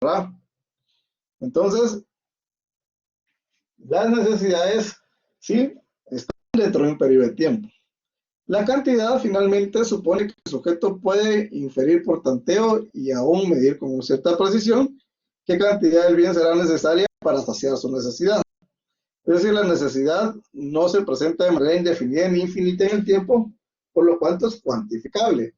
¿verdad? Entonces, las necesidades, sí, están dentro de un periodo de tiempo. La cantidad finalmente supone que el sujeto puede inferir por tanteo y aún medir con cierta precisión qué cantidad del bien será necesaria para saciar su necesidad. Es decir, la necesidad no se presenta de manera indefinida ni infinita en el tiempo, por lo cual es cuantificable.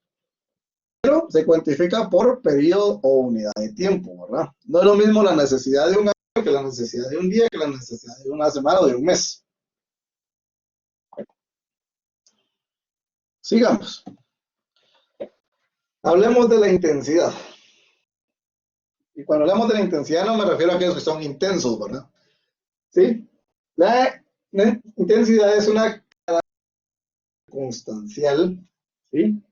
Pero se cuantifica por periodo o unidad de tiempo, ¿verdad? No es lo mismo la necesidad de un año que la necesidad de un día, que la necesidad de una semana o de un mes. Sigamos. Hablemos de la intensidad. Y cuando hablamos de la intensidad no me refiero a aquellos que son intensos, ¿verdad? ¿Sí? La intensidad es una constancial, ¿sí?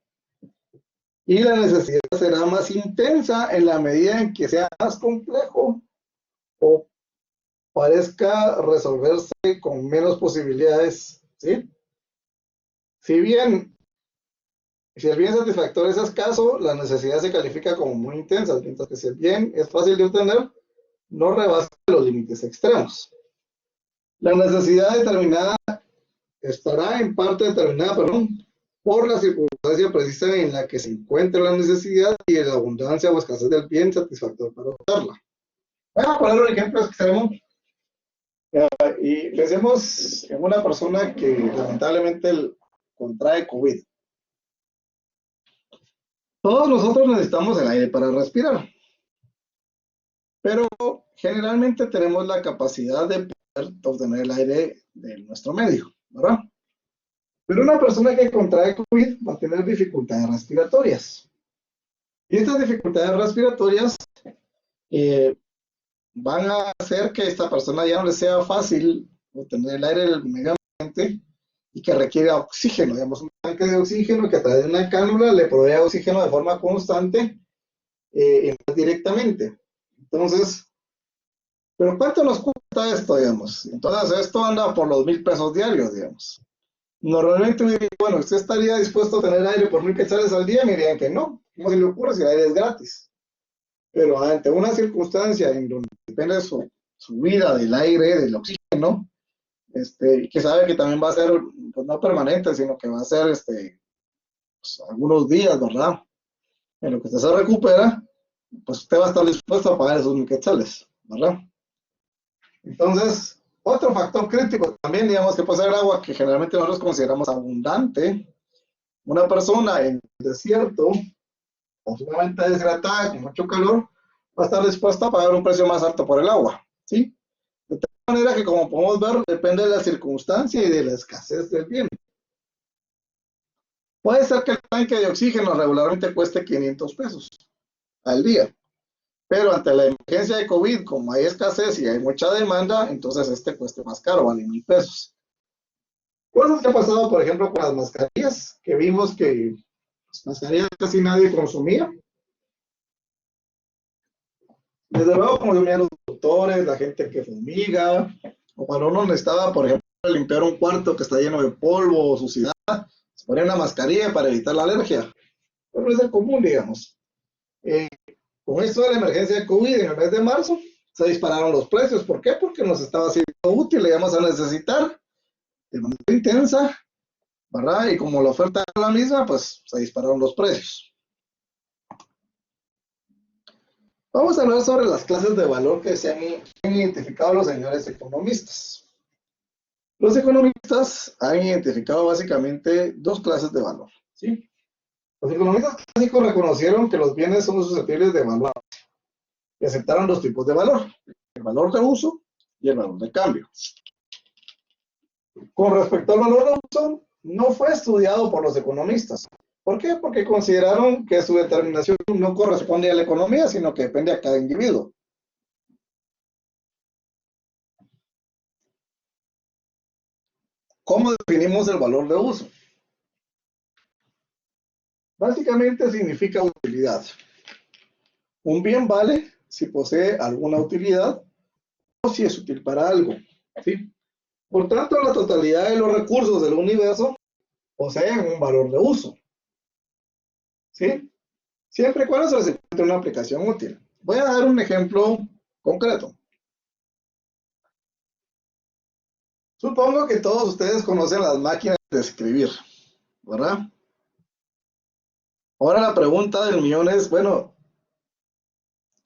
Y la necesidad será más intensa en la medida en que sea más complejo o parezca resolverse con menos posibilidades, ¿sí? Si el bien satisfactorio es escaso, la necesidad se califica como muy intensa, mientras que si el bien es fácil de obtener, no rebasa los límites extremos. La necesidad determinada estará en parte determinada, por la circunstancia precisa en la que se encuentra la necesidad y la abundancia o escasez del bien satisfactorio para obtenerla. Voy a poner un ejemplo extremo. Y pensemos en una persona que lamentablemente contrae COVID. Todos nosotros necesitamos el aire para respirar, pero generalmente tenemos la capacidad de poder obtener el aire de nuestro medio, ¿verdad? Pero una persona que contrae COVID va a tener dificultades respiratorias. Y estas dificultades respiratorias van a hacer que esta persona ya no le sea fácil obtener el aire del medio ambiente y que requiere oxígeno, digamos, un tanque de oxígeno que a través de una cánula le provee oxígeno de forma constante y no directamente. Entonces, Pero ¿cuánto nos cuesta esto, digamos? Entonces, esto anda por los 1,000 pesos diarios, digamos. Normalmente me diría, bueno, ¿usted estaría dispuesto a tener aire por 1,000 quetzales al día? Me dirían que no. ¿Cómo se le ocurre si el aire es gratis? Pero ante una circunstancia en donde depende de su vida, del aire, del oxígeno, que sabe que también va a ser, pues no permanente, sino que va a ser pues, algunos días, ¿verdad? En lo que usted se recupera, pues usted va a estar dispuesto a pagar esos 1,000 quetzales, ¿verdad? Entonces, otro factor crítico también, digamos, que puede ser el agua, que generalmente nosotros consideramos abundante. Una persona en el desierto, o sumamente deshidratada, con mucho calor, va a estar dispuesta a pagar un precio más alto por el agua, ¿sí? De tal manera que, como podemos ver, depende de la circunstancia y de la escasez del bien. Puede ser que el tanque de oxígeno regularmente cueste 500 pesos al día, pero ante la emergencia de COVID, como hay escasez y hay mucha demanda, entonces cueste más caro, vale 1,000 pesos. Cosas que ha pasado, por ejemplo, con las mascarillas, que vimos que las mascarillas casi nadie consumía. Desde luego consumían los doctores, la gente que fumiga, o cuando uno necesitaba, por ejemplo, limpiar un cuarto que está lleno de polvo o suciedad, se ponía una mascarilla para evitar la alergia. Pero no es el común, digamos. Con esto de la emergencia de COVID en el mes de marzo, se dispararon los precios. ¿Por qué? Porque nos estaba haciendo útil, le íbamos a necesitar de manera intensa, ¿verdad? Y como la oferta era la misma, pues se dispararon los precios. Vamos a hablar sobre las clases de valor que se han identificado los señores economistas. Los economistas han identificado básicamente dos clases de valor, ¿sí? Los economistas clásicos reconocieron que los bienes son susceptibles de evaluar y aceptaron dos tipos de valor, el valor de uso y el valor de cambio. Con respecto al valor de uso, no fue estudiado por los economistas. ¿Por qué? Porque consideraron que su determinación no corresponde a la economía, sino que depende a cada individuo. ¿Cómo definimos el valor de uso? Básicamente significa utilidad. Un bien vale si posee alguna utilidad o si es útil para algo, ¿sí? Por tanto, la totalidad de los recursos del universo poseen un valor de uso, ¿sí? Siempre y cuando se les encuentre una aplicación útil. Voy a dar un ejemplo concreto. Supongo que todos ustedes conocen las máquinas de escribir, ¿verdad? Ahora la pregunta del millón es, bueno,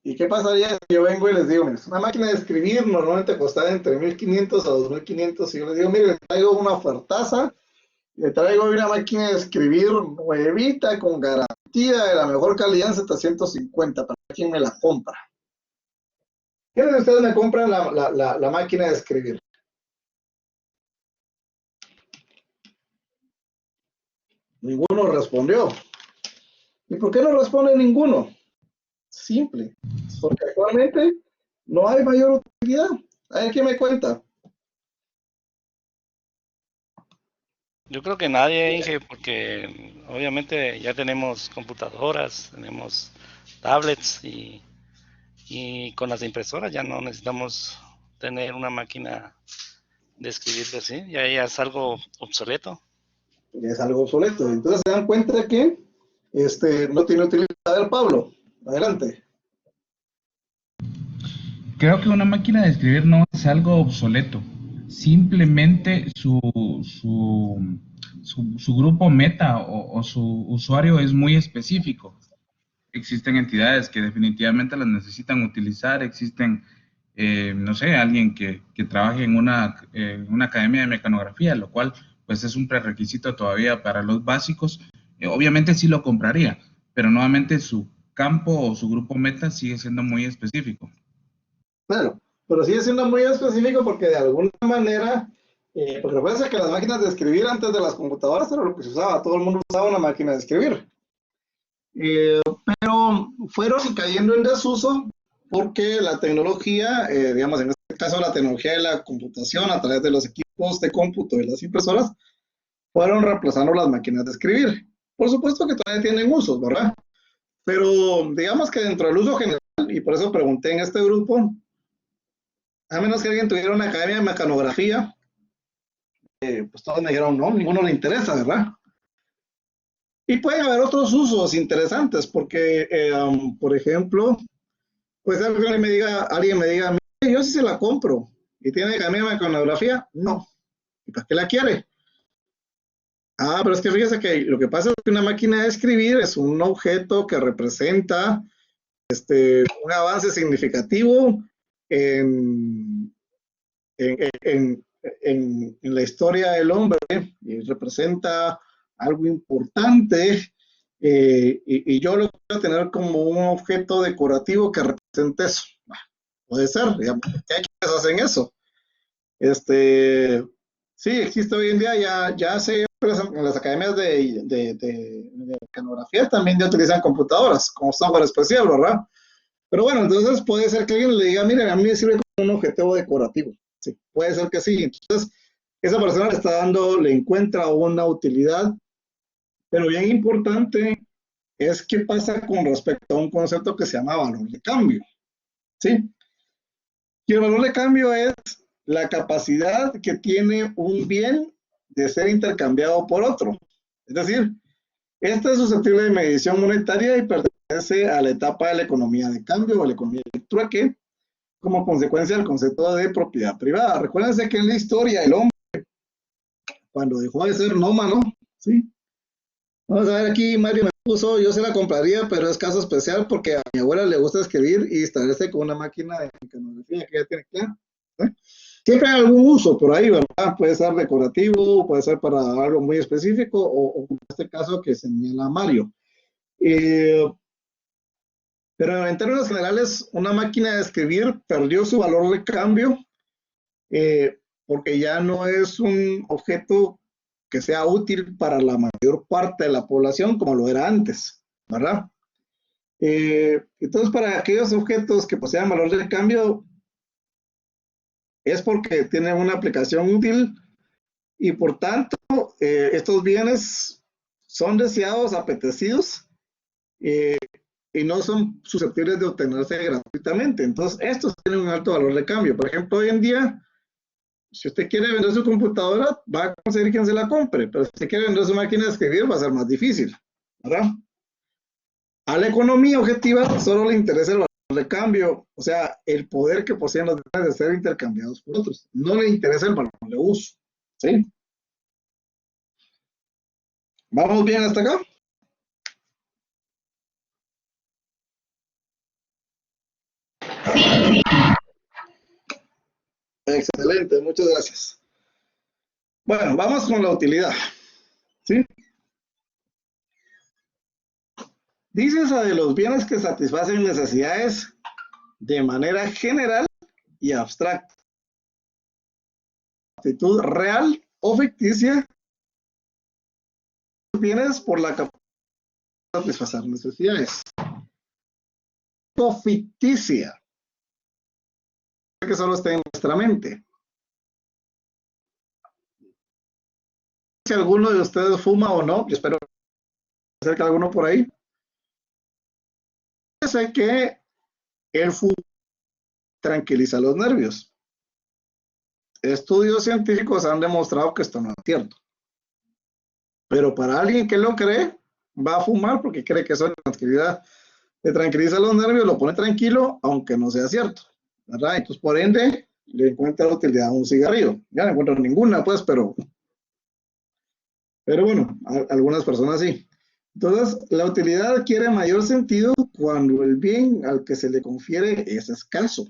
¿y qué pasaría si yo vengo y les digo, mira, una máquina de escribir normalmente costaba entre 1,500 a 2,500, y yo les digo, mire, le traigo una ofertaza, le traigo una máquina de escribir nuevita, con garantía de la mejor calidad en 750, para quien me la compra? ¿Quiénes de ustedes me compran la máquina de escribir? Ninguno respondió. ¿Y por qué no responde ninguno? Simple, porque actualmente no hay mayor utilidad. A ver, ¿quién me cuenta? Yo creo que nadie, Inge, porque obviamente ya tenemos computadoras, tenemos tablets y con las impresoras ya no necesitamos tener una máquina de escribir así, ya es algo obsoleto. Ya es algo obsoleto. Entonces se dan cuenta que no tiene utilidad. A ver, Pablo, adelante. Creo que una máquina de escribir no es algo obsoleto. Simplemente su grupo meta o su usuario es muy específico. Existen entidades que definitivamente las necesitan utilizar, existen, no sé, alguien que trabaje en una academia de mecanografía, lo cual pues es un prerequisito todavía para los básicos. Obviamente sí lo compraría, pero nuevamente su campo o su grupo meta sigue siendo muy específico. Claro, pero sigue siendo muy específico porque de alguna manera, porque recuerda que las máquinas de escribir antes de las computadoras era lo que se usaba, todo el mundo usaba una máquina de escribir. Pero fueron cayendo en desuso porque la tecnología, digamos en este caso la tecnología de la computación a través de los equipos de cómputo y las impresoras, fueron reemplazando las máquinas de escribir. Por supuesto que todavía tienen usos, ¿verdad? Pero digamos que dentro del uso general, y por eso pregunté en este grupo, a menos que alguien tuviera una academia de mecanografía, pues todos me dijeron, no, ninguno le interesa, ¿verdad? Y pueden haber otros usos interesantes, porque, por ejemplo, pues alguien me diga, mire, yo sí se la compro, y tiene academia de mecanografía, no, ¿y para qué la quiere? Ah, pero es que fíjese que lo que pasa es que una máquina de escribir es un objeto que representa un avance significativo en, en la historia del hombre y representa algo importante y yo lo quiero tener como un objeto decorativo que represente eso. Puede ser, digamos, ¿qué hay quienes hacen eso? Sí, existe hoy en día, ya se en las academias de mecanografía también ya utilizan computadoras como software especial, ¿verdad? Pero bueno, entonces puede ser que alguien le diga, mire, a mí me sirve como un objetivo decorativo. Sí, puede ser que sí. Entonces, esa persona le encuentra una utilidad, pero bien importante es qué pasa con respecto a un concepto que se llama valor de cambio. ¿Sí? Y el valor de cambio es la capacidad que tiene un bien de ser intercambiado por otro. Es decir, esta es susceptible de medición monetaria y pertenece a la etapa de la economía de cambio o la economía del trueque, como consecuencia del concepto de propiedad privada. Recuérdense que en la historia el hombre, cuando dejó de ser nómada, ¿sí? Vamos a ver aquí, Mario me puso, yo se la compraría, pero es caso especial porque a mi abuela le gusta escribir y distraerse con una máquina de mecanografía que ya tiene clara. ¿Eh? Siempre hay algún uso por ahí, ¿verdad? Puede ser decorativo, puede ser para algo muy específico o en este caso que señala Mario. Pero en términos generales, una máquina de escribir perdió su valor de cambio porque ya no es un objeto que sea útil para la mayor parte de la población como lo era antes, ¿verdad? Entonces, para aquellos objetos que posean valor de cambio, es porque tienen una aplicación útil y por tanto, estos bienes son deseados, apetecidos eh, y no son susceptibles de obtenerse gratuitamente. Entonces, estos tienen un alto valor de cambio. Por ejemplo, hoy en día, si usted quiere vender su computadora, va a conseguir quien se la compre, pero si usted quiere vender su máquina de escribir, va a ser más difícil, ¿verdad? A la economía objetiva solo le interesa el valor de cambio, o sea, el poder que poseen los bienes de ser intercambiados por otros. No le interesa el valor de uso, ¿sí? ¿Vamos bien hasta acá? Excelente, muchas gracias. Bueno, vamos con la utilidad, ¿sí? Dice esa de los bienes que satisfacen necesidades de manera general y abstracta. Actitud real o ficticia, bienes por la capacidad de satisfacer necesidades. O ficticia, que solo está en nuestra mente. Si alguno de ustedes fuma o no, yo espero que cerca alguno por ahí. Sé que el fumo tranquiliza los nervios. Estudios científicos han demostrado que esto no es cierto. Pero para alguien que lo cree, va a fumar porque cree que eso le tranquiliza los nervios, lo pone tranquilo, aunque no sea cierto, ¿verdad? Entonces, por ende, le encuentra la utilidad a un cigarrillo. Ya no encuentro ninguna, pues, pero bueno, algunas personas sí. Entonces, la utilidad adquiere mayor sentido cuando el bien al que se le confiere es escaso,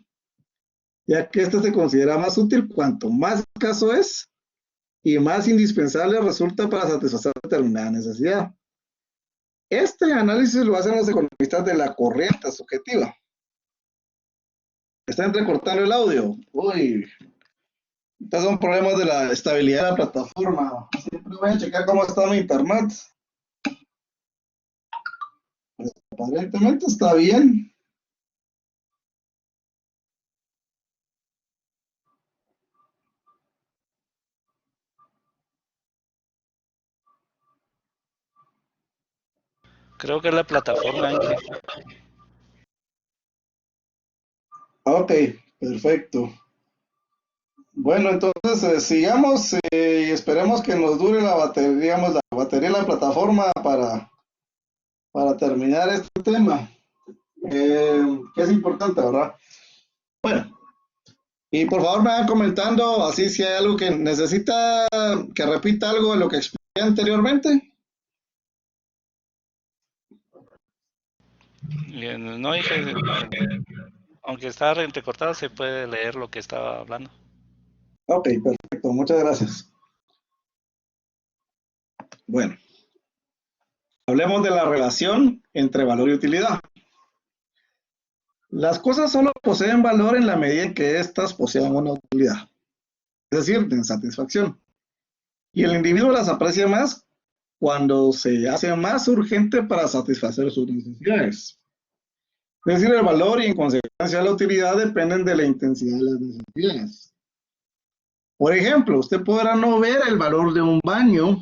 ya que este se considera más útil cuanto más escaso es y más indispensable resulta para satisfacer determinada necesidad. Este análisis lo hacen los economistas de la corriente subjetiva. Está entrecortando el audio. Uy, estos son problemas de la estabilidad de la plataforma. Siempre voy a checar cómo está mi internet. Pues, aparentemente está bien. Creo que es la plataforma, Ángel. Ok, perfecto. Bueno, entonces sigamos y esperemos que nos dure la batería, digamos, la batería de la plataforma para terminar este tema, que es importante, ¿verdad? Bueno, y por favor me van comentando así si hay algo que necesita que repita algo de lo que expliqué anteriormente. No dije, aunque está entrecortado, se puede leer lo que estaba hablando. Ok, perfecto, muchas gracias. Bueno, hablemos de la relación entre valor y utilidad. Las cosas solo poseen valor en la medida en que éstas poseen una utilidad, es decir, en satisfacción. Y el individuo las aprecia más cuando se hace más urgente para satisfacer sus necesidades. Es decir, el valor y en consecuencia la utilidad dependen de la intensidad de las necesidades. Por ejemplo, usted podrá no ver el valor de un baño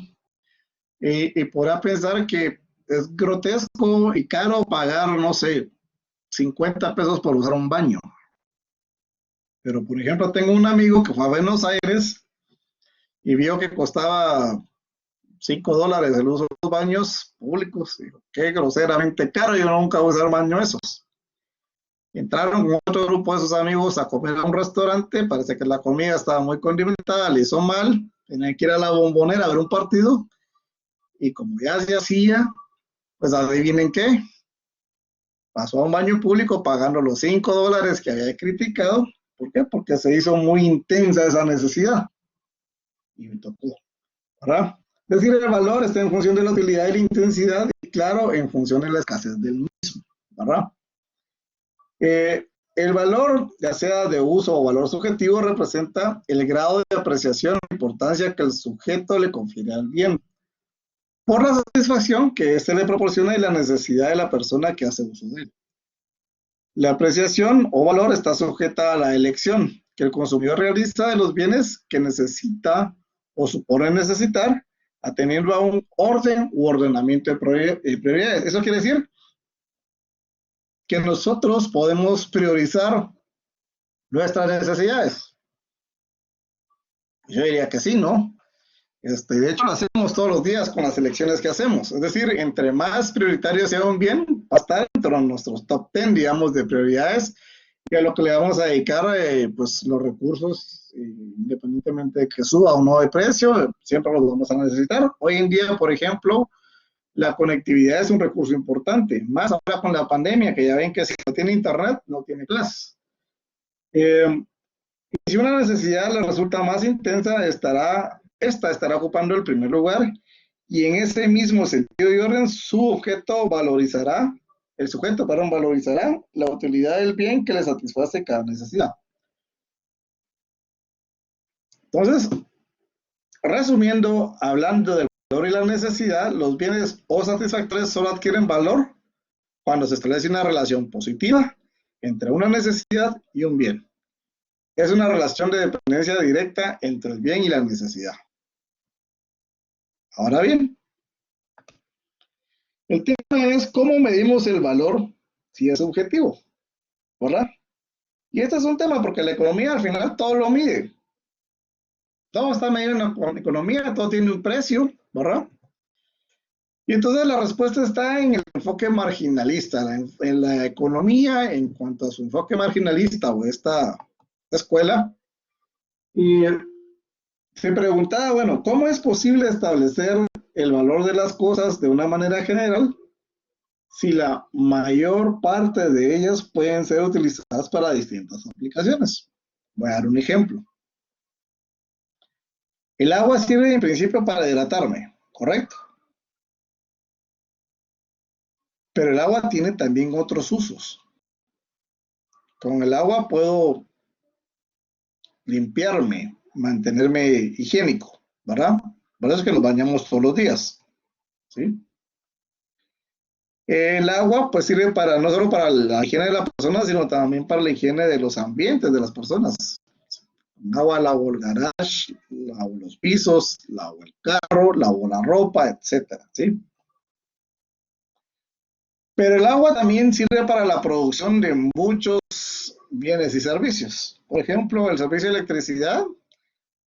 y podrá pensar que es grotesco y caro pagar, no sé, 50 pesos por usar un baño. Pero, por ejemplo, tengo un amigo que fue a Buenos Aires y vio que costaba $5 el uso de los baños públicos. Dijo, qué groseramente caro, yo nunca voy a usar baño esos. Entraron con otro grupo de sus amigos a comer a un restaurante, parece que la comida estaba muy condimentada, le hizo mal, tenían que ir a la Bombonera a ver un partido, y como ya se hacía, pues adivinen qué, pasó a un baño público pagando los $5 que había criticado. ¿Por qué? Porque se hizo muy intensa esa necesidad. Y me tocó, ¿verdad? Es decir, el valor está en función de la utilidad y la intensidad, y claro, en función de la escasez del mismo, ¿verdad? El valor, ya sea de uso o valor subjetivo, representa el grado de apreciación e importancia que el sujeto le confiere al bien, por la satisfacción que éste le proporciona y la necesidad de la persona que hace uso de él. La apreciación o valor está sujeta a la elección que el consumidor realiza de los bienes que necesita o supone necesitar, atendiendo a un orden u ordenamiento de prioridades. Eso quiere decir que nosotros podemos priorizar nuestras necesidades. Yo diría que sí, ¿no? De hecho, lo hacemos todos los días con las elecciones que hacemos. Es decir, entre más prioritario sea un bien, va a estar dentro de nuestros top 10, digamos, de prioridades, y a lo que le vamos a dedicar, pues, los recursos, independientemente de que suba o no de precio, siempre los vamos a necesitar. Hoy en día, por ejemplo, la conectividad es un recurso importante, más ahora con la pandemia, que ya ven que si no tiene internet, no tiene clases. Y si una necesidad le resulta más intensa, esta estará ocupando el primer lugar, y en ese mismo sentido y orden, el sujeto valorizará la utilidad del bien que le satisface cada necesidad. Entonces, resumiendo, hablando del valor y la necesidad, los bienes o satisfactores solo adquieren valor cuando se establece una relación positiva entre una necesidad y un bien. Es una relación de dependencia directa entre el bien y la necesidad. Ahora bien, el tema es cómo medimos el valor si es subjetivo, ¿verdad? Y este es un tema porque la economía al final todo lo mide. Todo está medido en la economía, todo tiene un precio, ¿verdad? Y entonces la respuesta está en el enfoque marginalista, en la economía, en cuanto a su enfoque marginalista o esta escuela. Y se preguntaba, bueno, ¿cómo es posible establecer el valor de las cosas de una manera general si la mayor parte de ellas pueden ser utilizadas para distintas aplicaciones? Voy a dar un ejemplo. El agua sirve en principio para hidratarme, ¿correcto? Pero el agua tiene también otros usos. Con el agua puedo limpiarme, mantenerme higiénico, ¿verdad? Por eso es que nos bañamos todos los días, ¿sí? El agua pues sirve para no solo para la higiene de la persona, sino también para la higiene de los ambientes de las personas. Con agua lavo el garage, lavo los pisos, lavo el carro, lavo la ropa, etcétera, ¿sí? Pero el agua también sirve para la producción de muchos bienes y servicios. Por ejemplo, el servicio de electricidad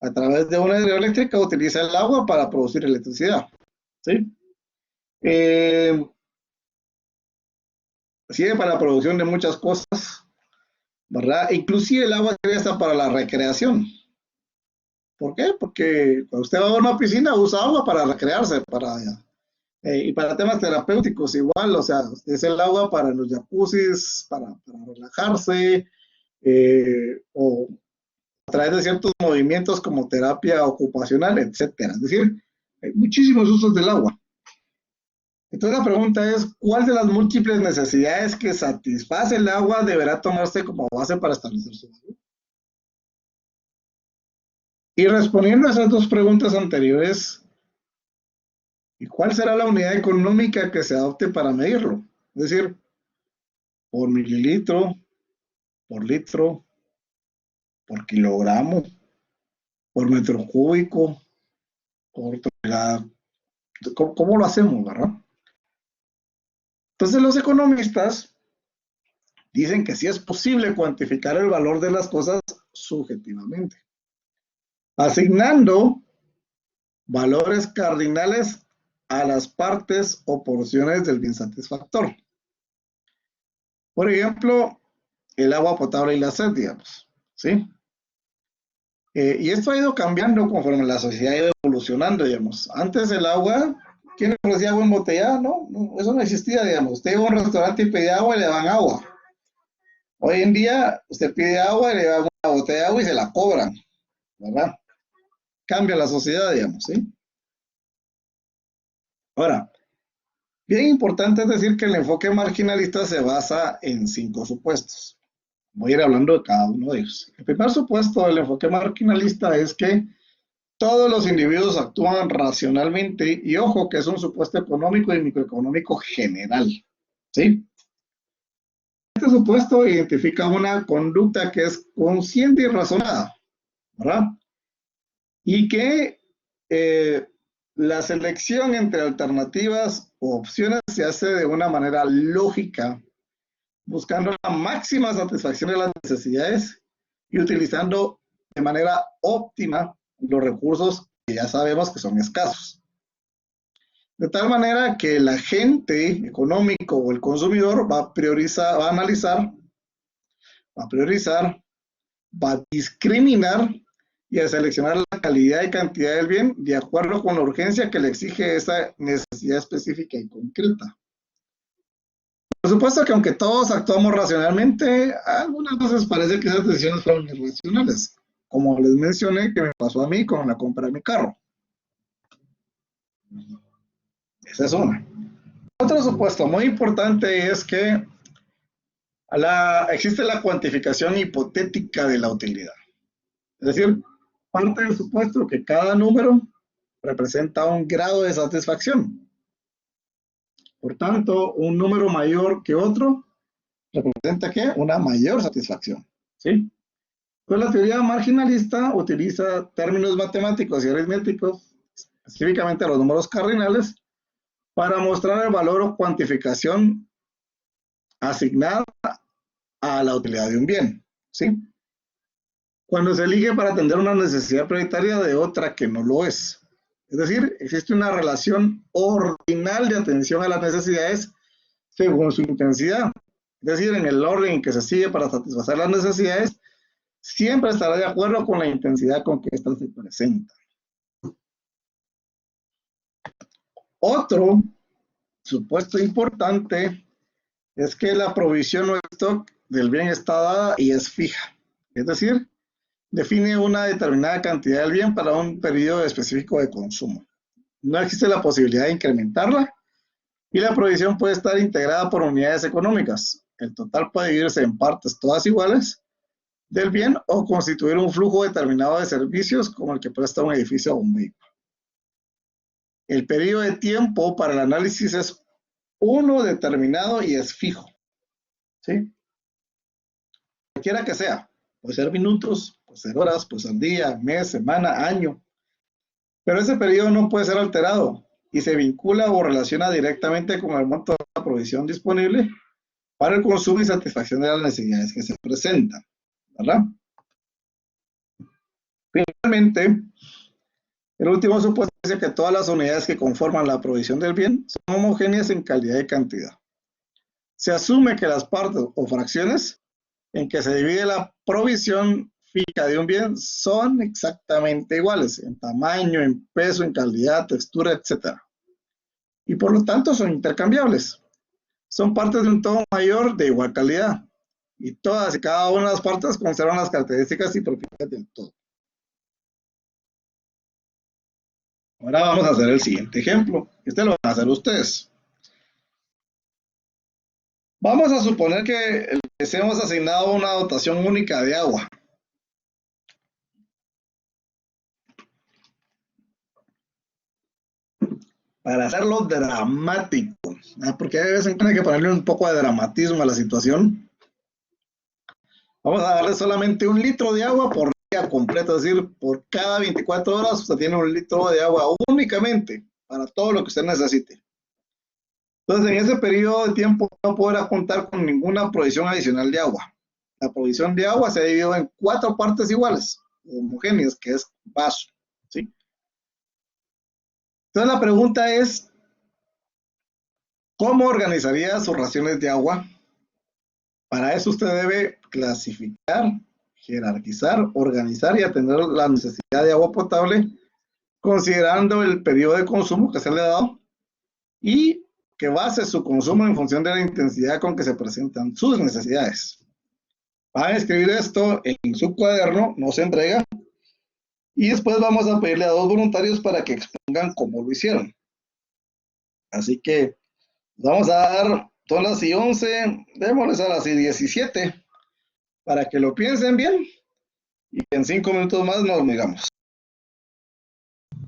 a través de una hidroeléctrica utiliza el agua para producir electricidad, ¿sí? Sirve para la producción de muchas cosas, ¿verdad? Inclusive el agua sirve hasta para la recreación. ¿Por qué? Porque cuando usted va a una piscina usa agua para recrearse, y para temas terapéuticos igual, o sea, es el agua para los jacuzzis, para relajarse, o a través de ciertos movimientos como terapia ocupacional, etcétera. Es decir, hay muchísimos usos del agua. Entonces la pregunta es, ¿cuál de las múltiples necesidades que satisface el agua deberá tomarse como base para establecer su valor? Y respondiendo a esas dos preguntas anteriores, ¿y cuál será la unidad económica que se adopte para medirlo? Es decir, por mililitro, por litro, por kilogramo, por metro cúbico, por tonelada. ¿Cómo lo hacemos, verdad? Entonces los economistas dicen que sí es posible cuantificar el valor de las cosas subjetivamente, asignando valores cardinales a las partes o porciones del bien satisfactor. Por ejemplo, el agua potable y la sed, digamos, ¿sí? Y esto ha ido cambiando conforme la sociedad ha ido evolucionando, digamos. Antes el agua, ¿quién ofrecía agua embotellada? No, eso no existía, digamos. Usted iba a un restaurante y pedía agua y le daban agua. Hoy en día, usted pide agua y le dan una botella de agua y se la cobran, ¿verdad? Cambia la sociedad, digamos, ¿sí? Ahora, bien importante es decir que el enfoque marginalista se basa en 5 supuestos. Voy a ir hablando de cada uno de ellos. El primer supuesto del enfoque marginalista es que todos los individuos actúan racionalmente, y ojo que es un supuesto económico y microeconómico general, ¿sí? Este supuesto identifica una conducta que es consciente y razonada, ¿verdad? Y que la selección entre alternativas o opciones se hace de una manera lógica, buscando la máxima satisfacción de las necesidades y utilizando de manera óptima los recursos que ya sabemos que son escasos. De tal manera que el agente económico o el consumidor va a priorizar, va a analizar, va a priorizar, va a discriminar y a seleccionar la calidad y cantidad del bien de acuerdo con la urgencia que le exige esa necesidad específica y concreta. Por supuesto que aunque todos actuamos racionalmente, algunas veces parece que esas decisiones fueron irracionales, como les mencioné que me pasó a mí con la compra de mi carro. Esa es una. Otro supuesto muy importante es que existe la cuantificación hipotética de la utilidad. Es decir, parte del supuesto que cada número representa un grado de satisfacción. Por tanto, un número mayor que otro representa ¿qué? Una mayor satisfacción, ¿sí? Pues la teoría marginalista utiliza términos matemáticos y aritméticos, específicamente los números cardinales, para mostrar el valor o cuantificación asignada a la utilidad de un bien, ¿sí? Cuando se elige para atender una necesidad prioritaria de otra que no lo es. Es decir, existe una relación ordinal de atención a las necesidades según su intensidad. Es decir, en el orden en que se sigue para satisfacer las necesidades, siempre estará de acuerdo con la intensidad con que éstas se presentan. Otro supuesto importante es que la provisión o stock del bien está dada y es fija. Es decir, define una determinada cantidad del bien para un periodo específico de consumo. No existe la posibilidad de incrementarla y la provisión puede estar integrada por unidades económicas. El total puede dividirse en partes todas iguales del bien o constituir un flujo determinado de servicios como el que presta un edificio o un vehículo. El periodo de tiempo para el análisis es uno determinado y es fijo, ¿sí? Cualquiera que sea, puede ser minutos, puede ser horas, puede ser día, mes, semana, año, pero ese periodo no puede ser alterado y se vincula o relaciona directamente con el monto de la provisión disponible para el consumo y satisfacción de las necesidades que se presentan, ¿verdad? Finalmente, el último supuesto dice que todas las unidades que conforman la provisión del bien son homogéneas en calidad y cantidad. Se asume que las partes o fracciones en que se divide la provisión fija de un bien son exactamente iguales en tamaño, en peso, en calidad, textura, etc. Y por lo tanto son intercambiables. Son partes de un todo mayor de igual calidad. Y todas y cada una de las partes conservan las características y propiedades del todo. Ahora vamos a hacer el siguiente ejemplo. Este lo van a hacer ustedes. Vamos a suponer que les hemos asignado una dotación única de agua. Para hacerlo dramático, porque a veces hay que ponerle un poco de dramatismo a la situación. Vamos a darle solamente 1 litro de agua por día completo, es decir, por cada 24 horas usted tiene 1 litro de agua únicamente para todo lo que usted necesite. Entonces, en ese periodo de tiempo no podrá contar con ninguna provisión adicional de agua. La provisión de agua se ha dividido en 4 partes iguales, homogéneas, que es vaso, ¿sí? Entonces, la pregunta es, ¿cómo organizaría sus raciones de agua? Para eso usted debe clasificar, jerarquizar, organizar y atender la necesidad de agua potable, considerando el periodo de consumo que se le ha dado y que base su consumo en función de la intensidad con que se presentan sus necesidades. Van a escribir esto en su cuaderno, no se entrega, y después vamos a pedirle a 2 voluntarios para que expongan cómo lo hicieron. Así que vamos a dar, son las 11, démosles a las 17 para que lo piensen bien y en 5 minutos más nos miramos.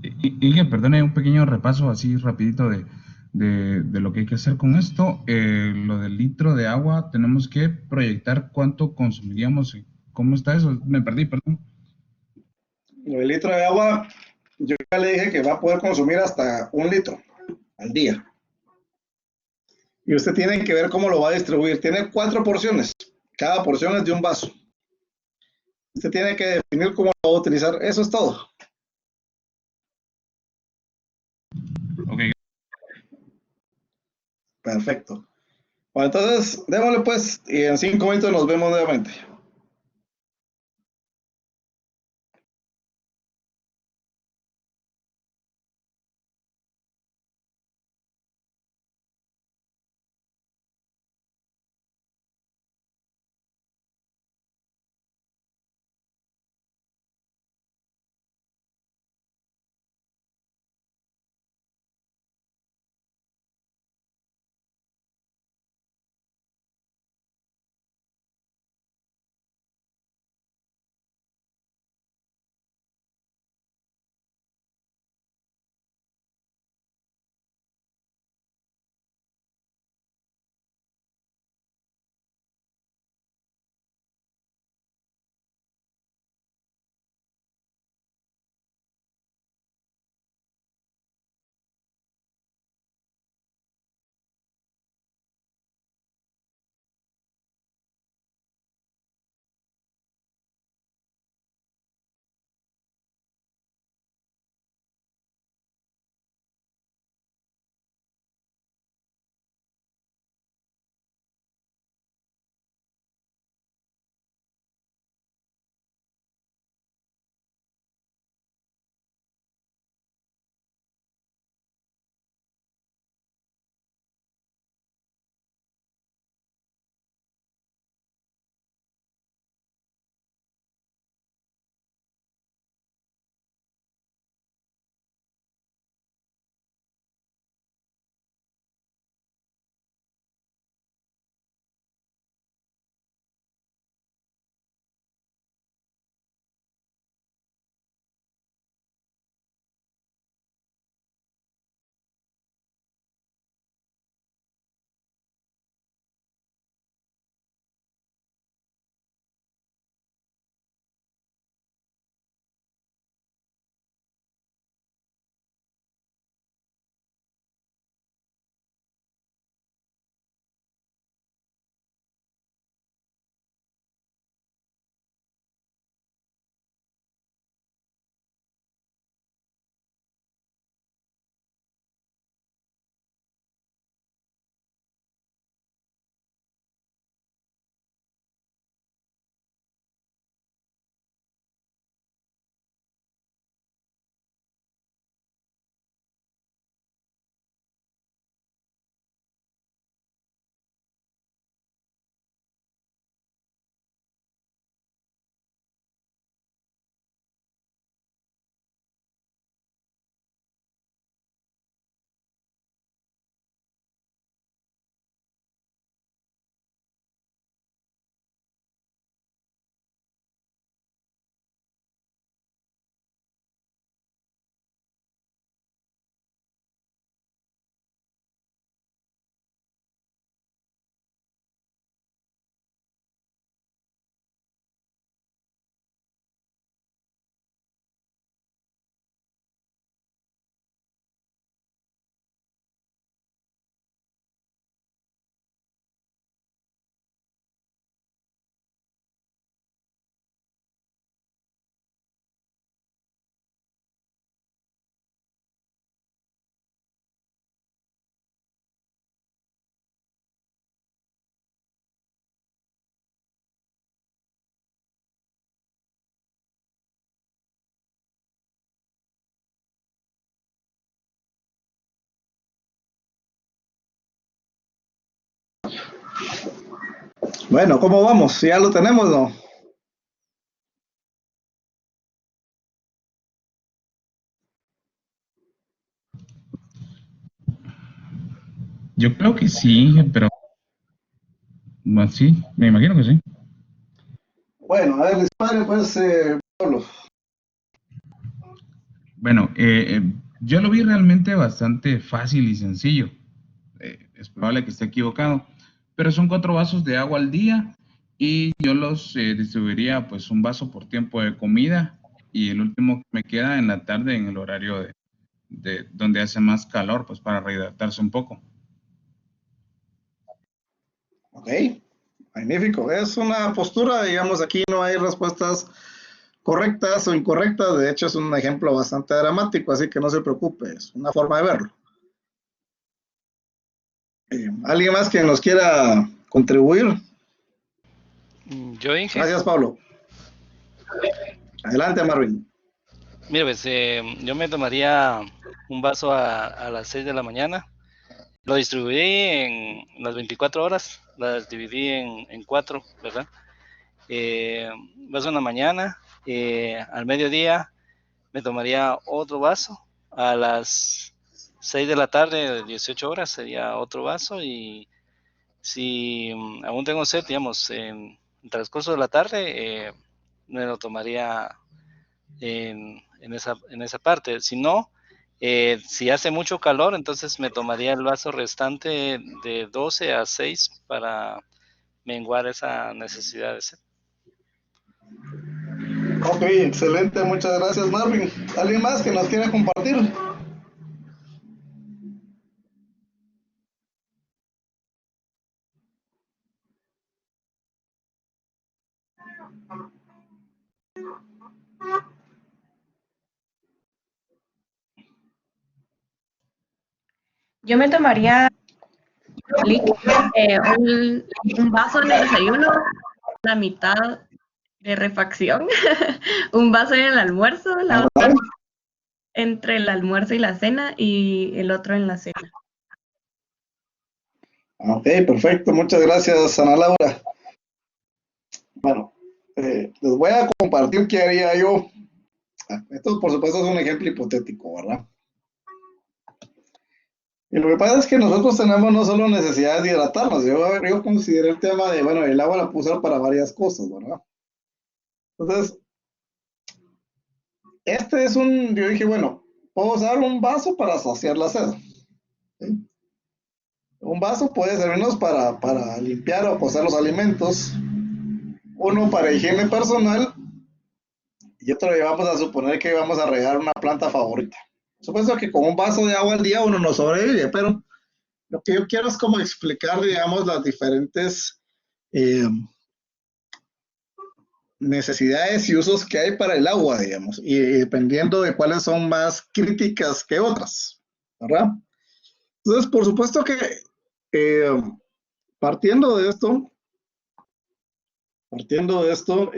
Y perdone un pequeño repaso así rapidito de lo que hay que hacer con esto. Lo del litro de agua, tenemos que proyectar cuánto consumiríamos. ¿Cómo está eso? Me perdí, perdón. El litro de agua, yo ya le dije que va a poder consumir hasta 1 litro al día. Y usted tiene que ver cómo lo va a distribuir. Tiene 4 porciones. Cada porción es de un vaso. Usted tiene que definir cómo lo va a utilizar. Eso es todo. Ok. Perfecto. Bueno, entonces, démosle pues y en 5 minutos nos vemos nuevamente. Bueno, ¿cómo vamos? ¿Ya lo tenemos, no? Yo creo que sí, pero bueno, sí, me imagino que sí. Bueno, a ver, dispare pues, Pablo. Bueno, yo lo vi realmente bastante fácil y sencillo. Es probable que esté equivocado, pero son 4 vasos de agua al día y yo los distribuiría pues un vaso por tiempo de comida y el último que me queda en la tarde en el horario de donde hace más calor, pues para rehidratarse un poco. Ok, magnífico. Es una postura, digamos, aquí no hay respuestas correctas o incorrectas. De hecho, es un ejemplo bastante dramático, así que no se preocupe, es una forma de verlo. ¿Alguien más que nos quiera contribuir? Yo, Inge, Gracias, Pablo. Adelante, Marvin. mira, pues yo me tomaría un vaso a las 6 de la mañana. Lo distribuí en las 24 horas, las dividí en 4, ¿verdad? Vaso en la mañana, al mediodía me tomaría otro vaso, a las 6 de la tarde, 18 horas, sería otro vaso y si aún tengo sed, digamos, en el transcurso de la tarde, me lo tomaría en esa parte. Si no, si hace mucho calor, entonces me tomaría el vaso restante de 12 a 6 para menguar esa necesidad de sed. Ok, excelente, muchas gracias, Marvin. ¿Alguien más que nos quiera compartir? Yo me tomaría un vaso en el desayuno, la mitad de refacción, un vaso en el almuerzo, la otra entre el almuerzo y la cena y el otro en la cena. Ok, perfecto, muchas gracias, Ana Laura. Bueno, les voy a compartir qué haría yo. Esto, por supuesto, es un ejemplo hipotético, ¿verdad? Y lo que pasa es que nosotros tenemos no solo necesidad de hidratarnos, yo consideré el tema de, bueno, el agua la puedo usar para varias cosas, ¿verdad? Entonces, yo dije, bueno, puedo usar un vaso para saciar la sed. ¿Sí? Un vaso puede servirnos para limpiar o cocer los alimentos, uno para higiene personal y otro vamos a suponer que vamos a regar una planta favorita. Supuesto que con un vaso de agua al día uno no sobrevive, pero lo que yo quiero es como explicar, digamos, las diferentes eh, necesidades y usos que hay para el agua, digamos, y dependiendo de cuáles son más críticas que otras, ¿verdad? Entonces, por supuesto que eh, partiendo de esto, partiendo de esto,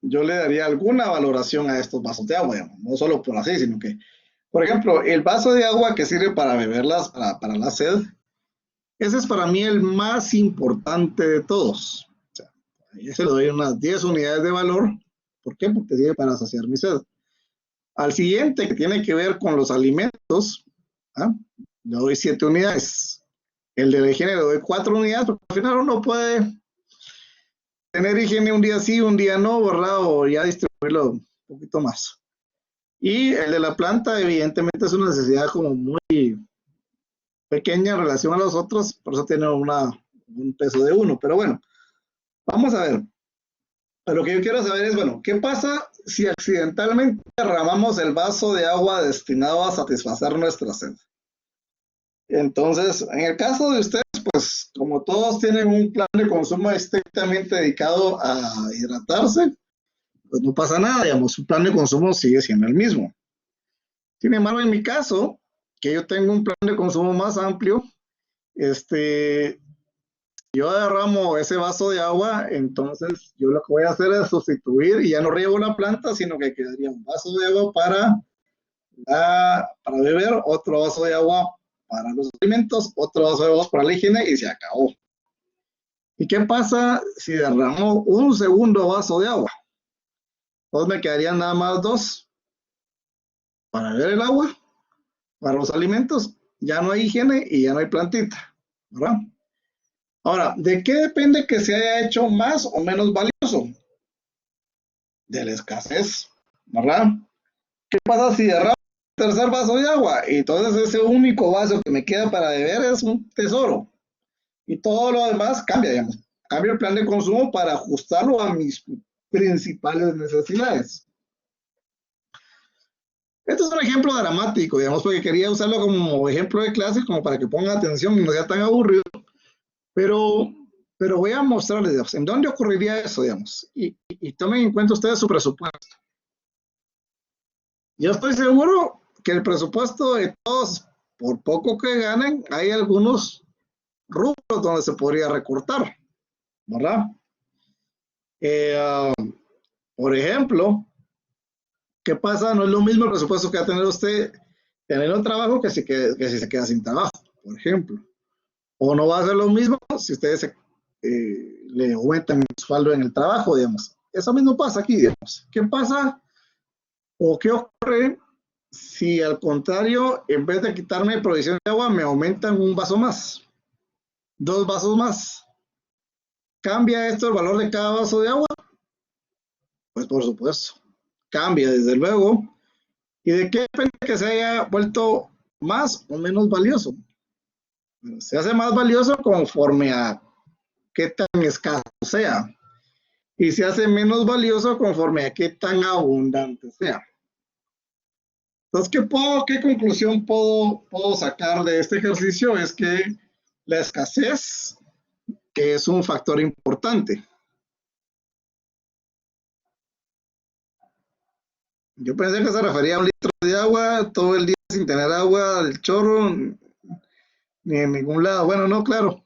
yo le daría alguna valoración a estos vasos de agua, digamos, no solo por así, sino que, por ejemplo, el vaso de agua que sirve para beberlas, para la sed, ese es para mí el más importante de todos. O sea, ahí se le doy unas 10 unidades de valor. ¿Por qué? Porque sirve para saciar mi sed. Al siguiente, que tiene que ver con los alimentos, ¿ah? Le doy 7 unidades. El de la higiene le doy 4 unidades, porque al final uno puede tener higiene un día sí, un día no, ¿verdad? O ya distribuirlo un poquito más. Y el de la planta, evidentemente, es una necesidad como muy pequeña en relación a los otros, por eso tiene un peso de 1. Pero bueno, vamos a ver. Lo que yo quiero saber es, bueno, ¿qué pasa si accidentalmente derramamos el vaso de agua destinado a satisfacer nuestra sed? Entonces, en el caso de ustedes, pues como todos tienen un plan de consumo estrictamente dedicado a hidratarse, pues no pasa nada, digamos, su plan de consumo sigue siendo el mismo. Sin embargo, en mi caso, que yo tengo un plan de consumo más amplio, yo derramo ese vaso de agua, entonces yo lo que voy a hacer es sustituir y ya no riego la planta, sino que quedaría un vaso de agua para beber, otro vaso de agua para los alimentos, otro vaso de agua para la higiene y se acabó. ¿Y qué pasa si derramo un segundo vaso de agua? Entonces me quedarían nada más 2 para beber el agua, para los alimentos. Ya no hay higiene y ya no hay plantita, ¿verdad? Ahora, ¿de qué depende que se haya hecho más o menos valioso? De la escasez, ¿verdad? ¿Qué pasa si derramo un tercer vaso de agua? Y entonces ese único vaso que me queda para beber es un tesoro. Y todo lo demás cambia, digamos. Cambio el plan de consumo para ajustarlo a mis principales necesidades. Esto es un ejemplo dramático, digamos, porque quería usarlo como ejemplo de clase, como para que pongan atención y no sea tan aburrido. Pero voy a mostrarles, digamos, en dónde ocurriría eso, digamos. Y tomen en cuenta ustedes su presupuesto. Yo estoy seguro que el presupuesto de todos, por poco que ganen, hay algunos rubros donde se podría recortar, ¿verdad? Por ejemplo, ¿qué pasa? No es lo mismo el presupuesto que va a tener usted tener un trabajo que si se queda sin trabajo, por ejemplo. O no va a ser lo mismo si ustedes le aumentan el sueldo en el trabajo, digamos. Eso mismo pasa aquí, digamos. ¿Qué pasa o qué ocurre si al contrario, en vez de quitarme provisión de agua, me aumentan un vaso más, 2 vasos más? ¿Cambia esto el valor de cada vaso de agua? Pues por supuesto, cambia desde luego. ¿Y de qué depende que se haya vuelto más o menos valioso? Bueno, se hace más valioso conforme a qué tan escaso sea. Y se hace menos valioso conforme a qué tan abundante sea. Entonces, ¿qué conclusión puedo sacar de este ejercicio? Es que la escasez es un factor importante. Yo pensé que se refería a un litro de agua todo el día sin tener agua, el chorro, ni en ningún lado. Bueno, no, claro.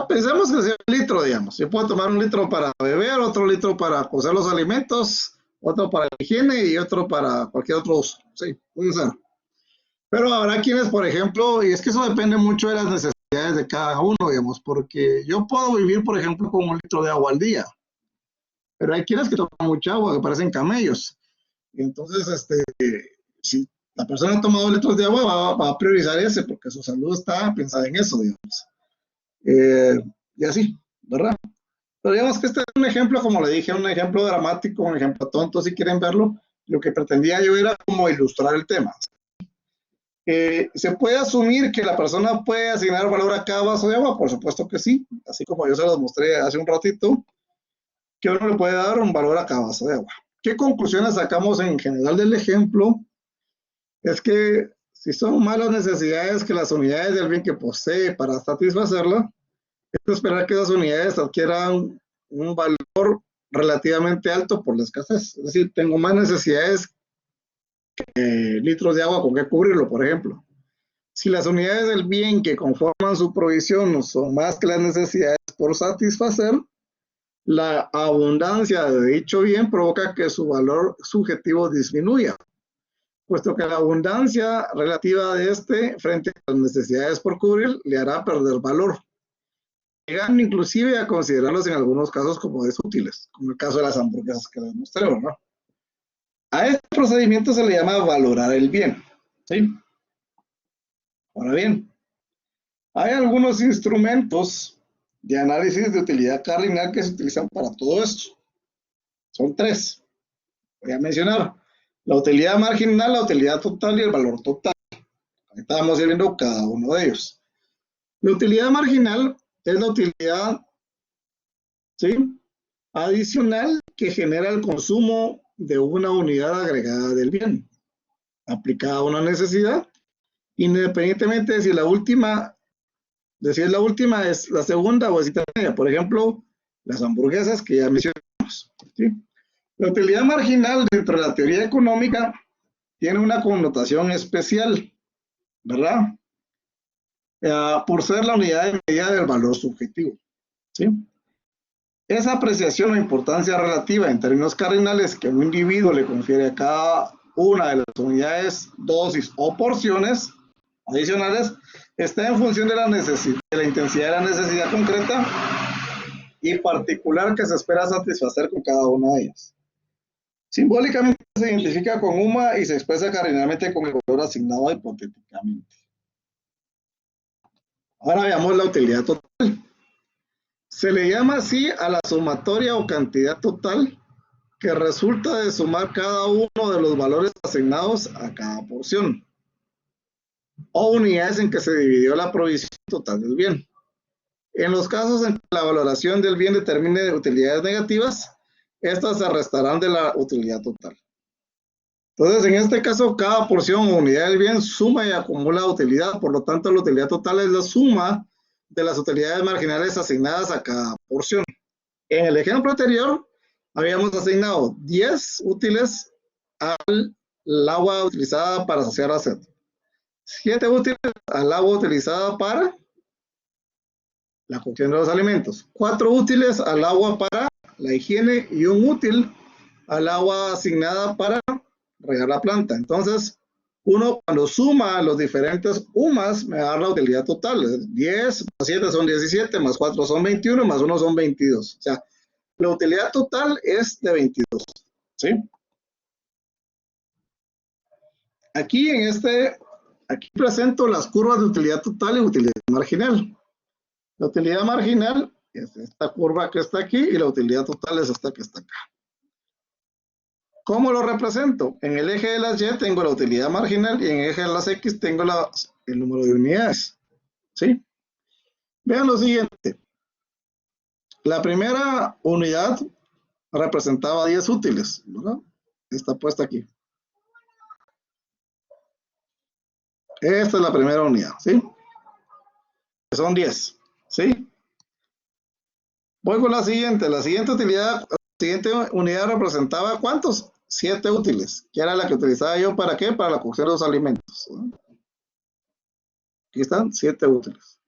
Pensemos que sea un litro, digamos. Yo puedo tomar un litro para beber, otro litro para cocer los alimentos, otro para la higiene y otro para cualquier otro uso. Sí, puede ser. Pero habrá quienes, por ejemplo, y es que eso depende mucho de las necesidades de cada uno, digamos, porque yo puedo vivir, por ejemplo, con un litro de agua al día, pero hay quienes que toman mucha agua, que parecen camellos. Y entonces, si la persona toma 2 litros de agua, va a priorizar ese, porque su salud está pensada en eso, digamos. Y así, ¿verdad? Pero digamos que este es un ejemplo, como le dije, un ejemplo dramático, un ejemplo tonto, si quieren verlo. Lo que pretendía yo era como ilustrar el tema. ¿Se puede asumir que la persona puede asignar valor a cada vaso de agua? Por supuesto que sí, así como yo se los mostré hace un ratito, que uno le puede dar un valor a cada vaso de agua. ¿Qué conclusiones sacamos en general del ejemplo? Es que si son malas necesidades que las unidades del bien que posee para satisfacerla, es de esperar que esas unidades adquieran un valor relativamente alto por la escasez. Es decir, tengo más necesidades que litros de agua con que cubrirlo, por ejemplo. Si las unidades del bien que conforman su provisión son más que las necesidades por satisfacer, la abundancia de dicho bien provoca que su valor subjetivo disminuya, puesto que la abundancia relativa de este frente a las necesidades por cubrir le hará perder valor. Llegan inclusive a considerarlos en algunos casos como desútiles, como el caso de las hamburguesas que les mostré, ¿no? A este procedimiento se le llama valorar el bien, ¿sí? Ahora bien, hay algunos instrumentos de análisis de utilidad cardinal que se utilizan para todo esto. Son 3. Voy a mencionar la utilidad marginal, la utilidad total y el valor total. Ahí estábamos viendo cada uno de ellos. La utilidad marginal es la utilidad, ¿sí?, adicional que genera el consumo de una unidad agregada del bien, aplicada a una necesidad, independientemente de si la última es la segunda o es intermedia. Por ejemplo, las hamburguesas que ya mencionamos, ¿sí? La utilidad marginal dentro de la teoría económica tiene una connotación especial, ¿verdad? Por ser la unidad de medida del valor subjetivo, ¿sí? Esa apreciación o importancia relativa en términos cardinales que un individuo le confiere a cada una de las unidades, dosis o porciones adicionales está en función de la necesidad, de la intensidad de la necesidad concreta y particular que se espera satisfacer con cada una de ellas. Simbólicamente se identifica con UMA y se expresa cardinalmente con el valor asignado hipotéticamente. Ahora veamos la utilidad total. Se le llama así a la sumatoria o cantidad total que resulta de sumar cada uno de los valores asignados a cada porción o unidades en que se dividió la provisión total del bien. En los casos en que la valoración del bien determine utilidades negativas, estas se restarán de la utilidad total. Entonces, en este caso, cada porción o unidad del bien suma y acumula utilidad, por lo tanto, la utilidad total es la suma de las utilidades marginales asignadas a cada porción. En el ejemplo anterior, habíamos asignado 10 útiles al agua utilizada para saciar la sed, 7 útiles al agua utilizada para la cocción de los alimentos, 4 útiles al agua para la higiene y un útil al agua asignada para regar la planta. Entonces, uno cuando suma los diferentes UMAS me da la utilidad total. 10 más 7 son 17, más 4 son 21, más 1 son 22. O sea, la utilidad total es de 22. ¿Sí? Aquí aquí presento las curvas de utilidad total y utilidad marginal. La utilidad marginal es esta curva que está aquí y la utilidad total es esta que está acá. ¿Cómo lo represento? En el eje de las Y tengo la utilidad marginal y en el eje de las X tengo el número de unidades. ¿Sí? Vean lo siguiente. La primera unidad representaba 10 útiles, ¿verdad? Está puesta aquí. Esta es la primera unidad, ¿sí? Son 10, ¿sí? Voy con la siguiente. La siguiente unidad representaba ¿cuántos? 7 útiles, que era la que utilizaba yo ¿para qué? Para la cocción de los alimentos, ¿no? Aquí están 7 útiles.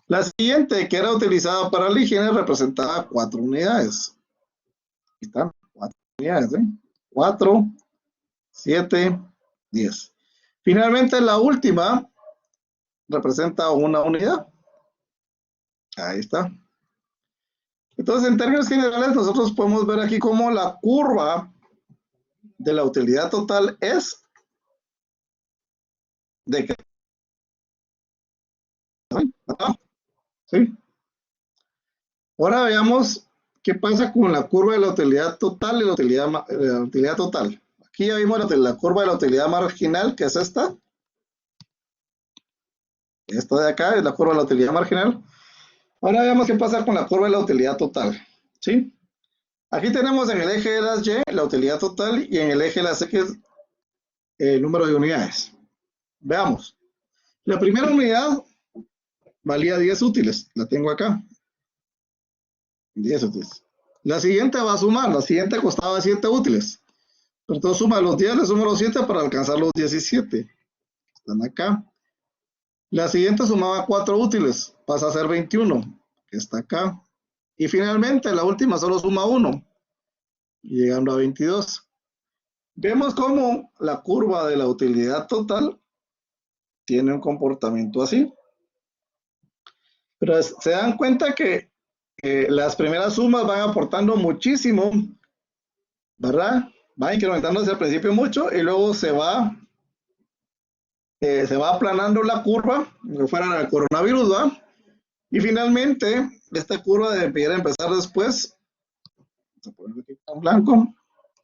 La siguiente, que era utilizada para la higiene, representaba 4 unidades. Aquí están 4 unidades, ¿eh? 4, 7, 10. Finalmente, la última representa una unidad. Ahí está. Entonces, en términos generales, nosotros podemos ver aquí cómo la curva de la utilidad total es de que ¿sí? Ahora veamos qué pasa con la curva de la utilidad total y la utilidad total. Aquí ya vimos la curva de la utilidad marginal, que es esta. Esta de acá es la curva de la utilidad marginal. Ahora veamos qué pasa con la curva de la utilidad total. ¿Sí? Aquí tenemos en el eje de las Y la utilidad total y en el eje de las X el número de unidades. Veamos. La primera unidad valía 10 útiles. La tengo acá. 10 útiles. La siguiente va a sumar. La siguiente costaba 7 útiles. Entonces suma los 10, le sumo los 7 para alcanzar los 17. Están acá. La siguiente sumaba 4 útiles. Pasa a ser 21. Que está acá. Y finalmente la última solo suma 1. Llegando a 22. Vemos cómo la curva de la utilidad total tiene un comportamiento así. Pero se dan cuenta que las primeras sumas van aportando muchísimo, ¿verdad? Va incrementándose al principio mucho y luego se va aplanando la curva, como fuera el coronavirus, ¿verdad? Y finalmente, esta curva debería empezar después, vamos a ponerlo aquí en blanco,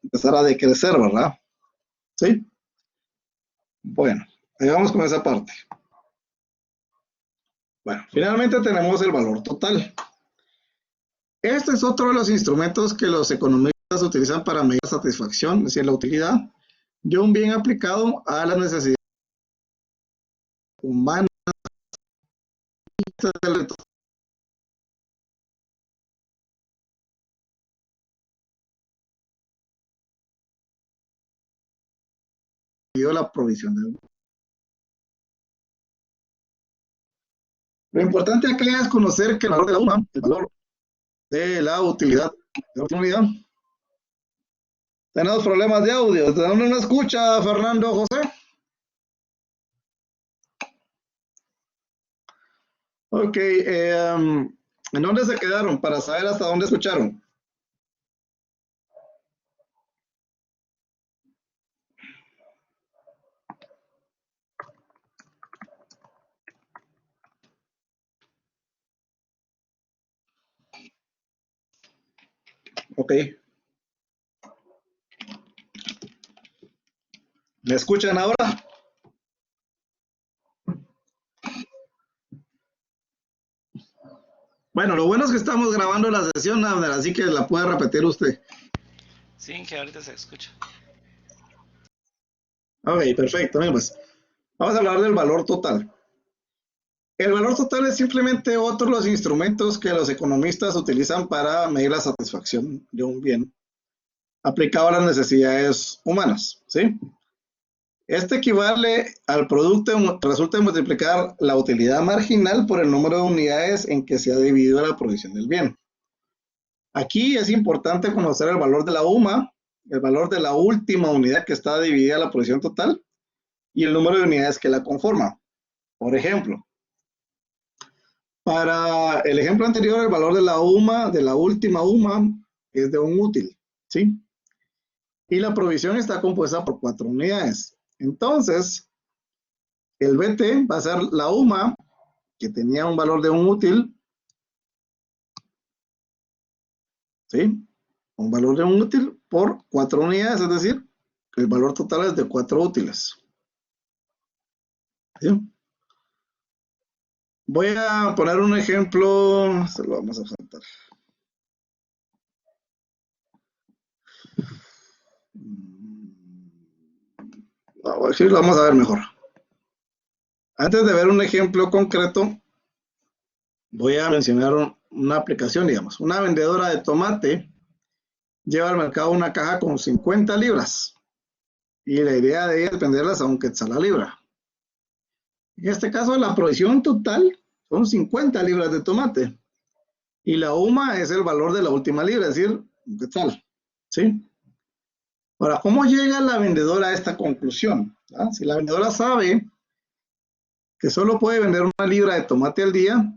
empezar a decrecer, ¿verdad? ¿Sí? Bueno, ahí vamos con esa parte. Bueno, finalmente tenemos el valor total. Este es otro de los instrumentos que los economistas utilizan para medir la satisfacción, es decir, la utilidad de un bien aplicado a las necesidades humanas. La provisión del... Lo importante acá es conocer que el valor de la UMA, el valor de la utilidad de otra unidad. Tenemos problemas de audio. ¿De dónde no escucha Fernando José? Ok, ¿en dónde se quedaron? Para saber hasta dónde escucharon. Ok. ¿Me escuchan ahora? Bueno, lo bueno es que estamos grabando la sesión, Abner, así que la puede repetir usted. Sí, que ahorita se escucha. Ok, perfecto. Bien, pues vamos a hablar del valor total. El valor total es simplemente otro de los instrumentos que los economistas utilizan para medir la satisfacción de un bien aplicado a las necesidades humanas, ¿sí? Este equivale al producto, resulta de multiplicar la utilidad marginal por el número de unidades en que se ha dividido la provisión del bien. Aquí es importante conocer el valor de la UMA, el valor de la última unidad que está dividida la provisión total y el número de unidades que la conforman. Por ejemplo, para el ejemplo anterior, el valor de la UMA, de la última UMA, es de un útil, ¿sí? Y la provisión está compuesta por 4 unidades. Entonces, el BT va a ser la UMA, que tenía un valor de un útil, ¿sí? Un valor de un útil por 4 unidades, es decir, el valor total es de 4 útiles. ¿Sí? Voy a poner un ejemplo, se lo vamos a saltar. Sí, lo vamos a ver mejor. Antes de ver un ejemplo concreto, voy a mencionar una aplicación, digamos. Una vendedora de tomate lleva al mercado una caja con 50 libras y la idea de ella es venderlas a un quetzal la libra. En este caso, la provisión total son 50 libras de tomate y la UMA es el valor de la última libra, es decir, un quetzal. ¿Sí? Ahora, ¿cómo llega la vendedora a esta conclusión? ¿Ah? Si la vendedora sabe que solo puede vender una libra de tomate al día,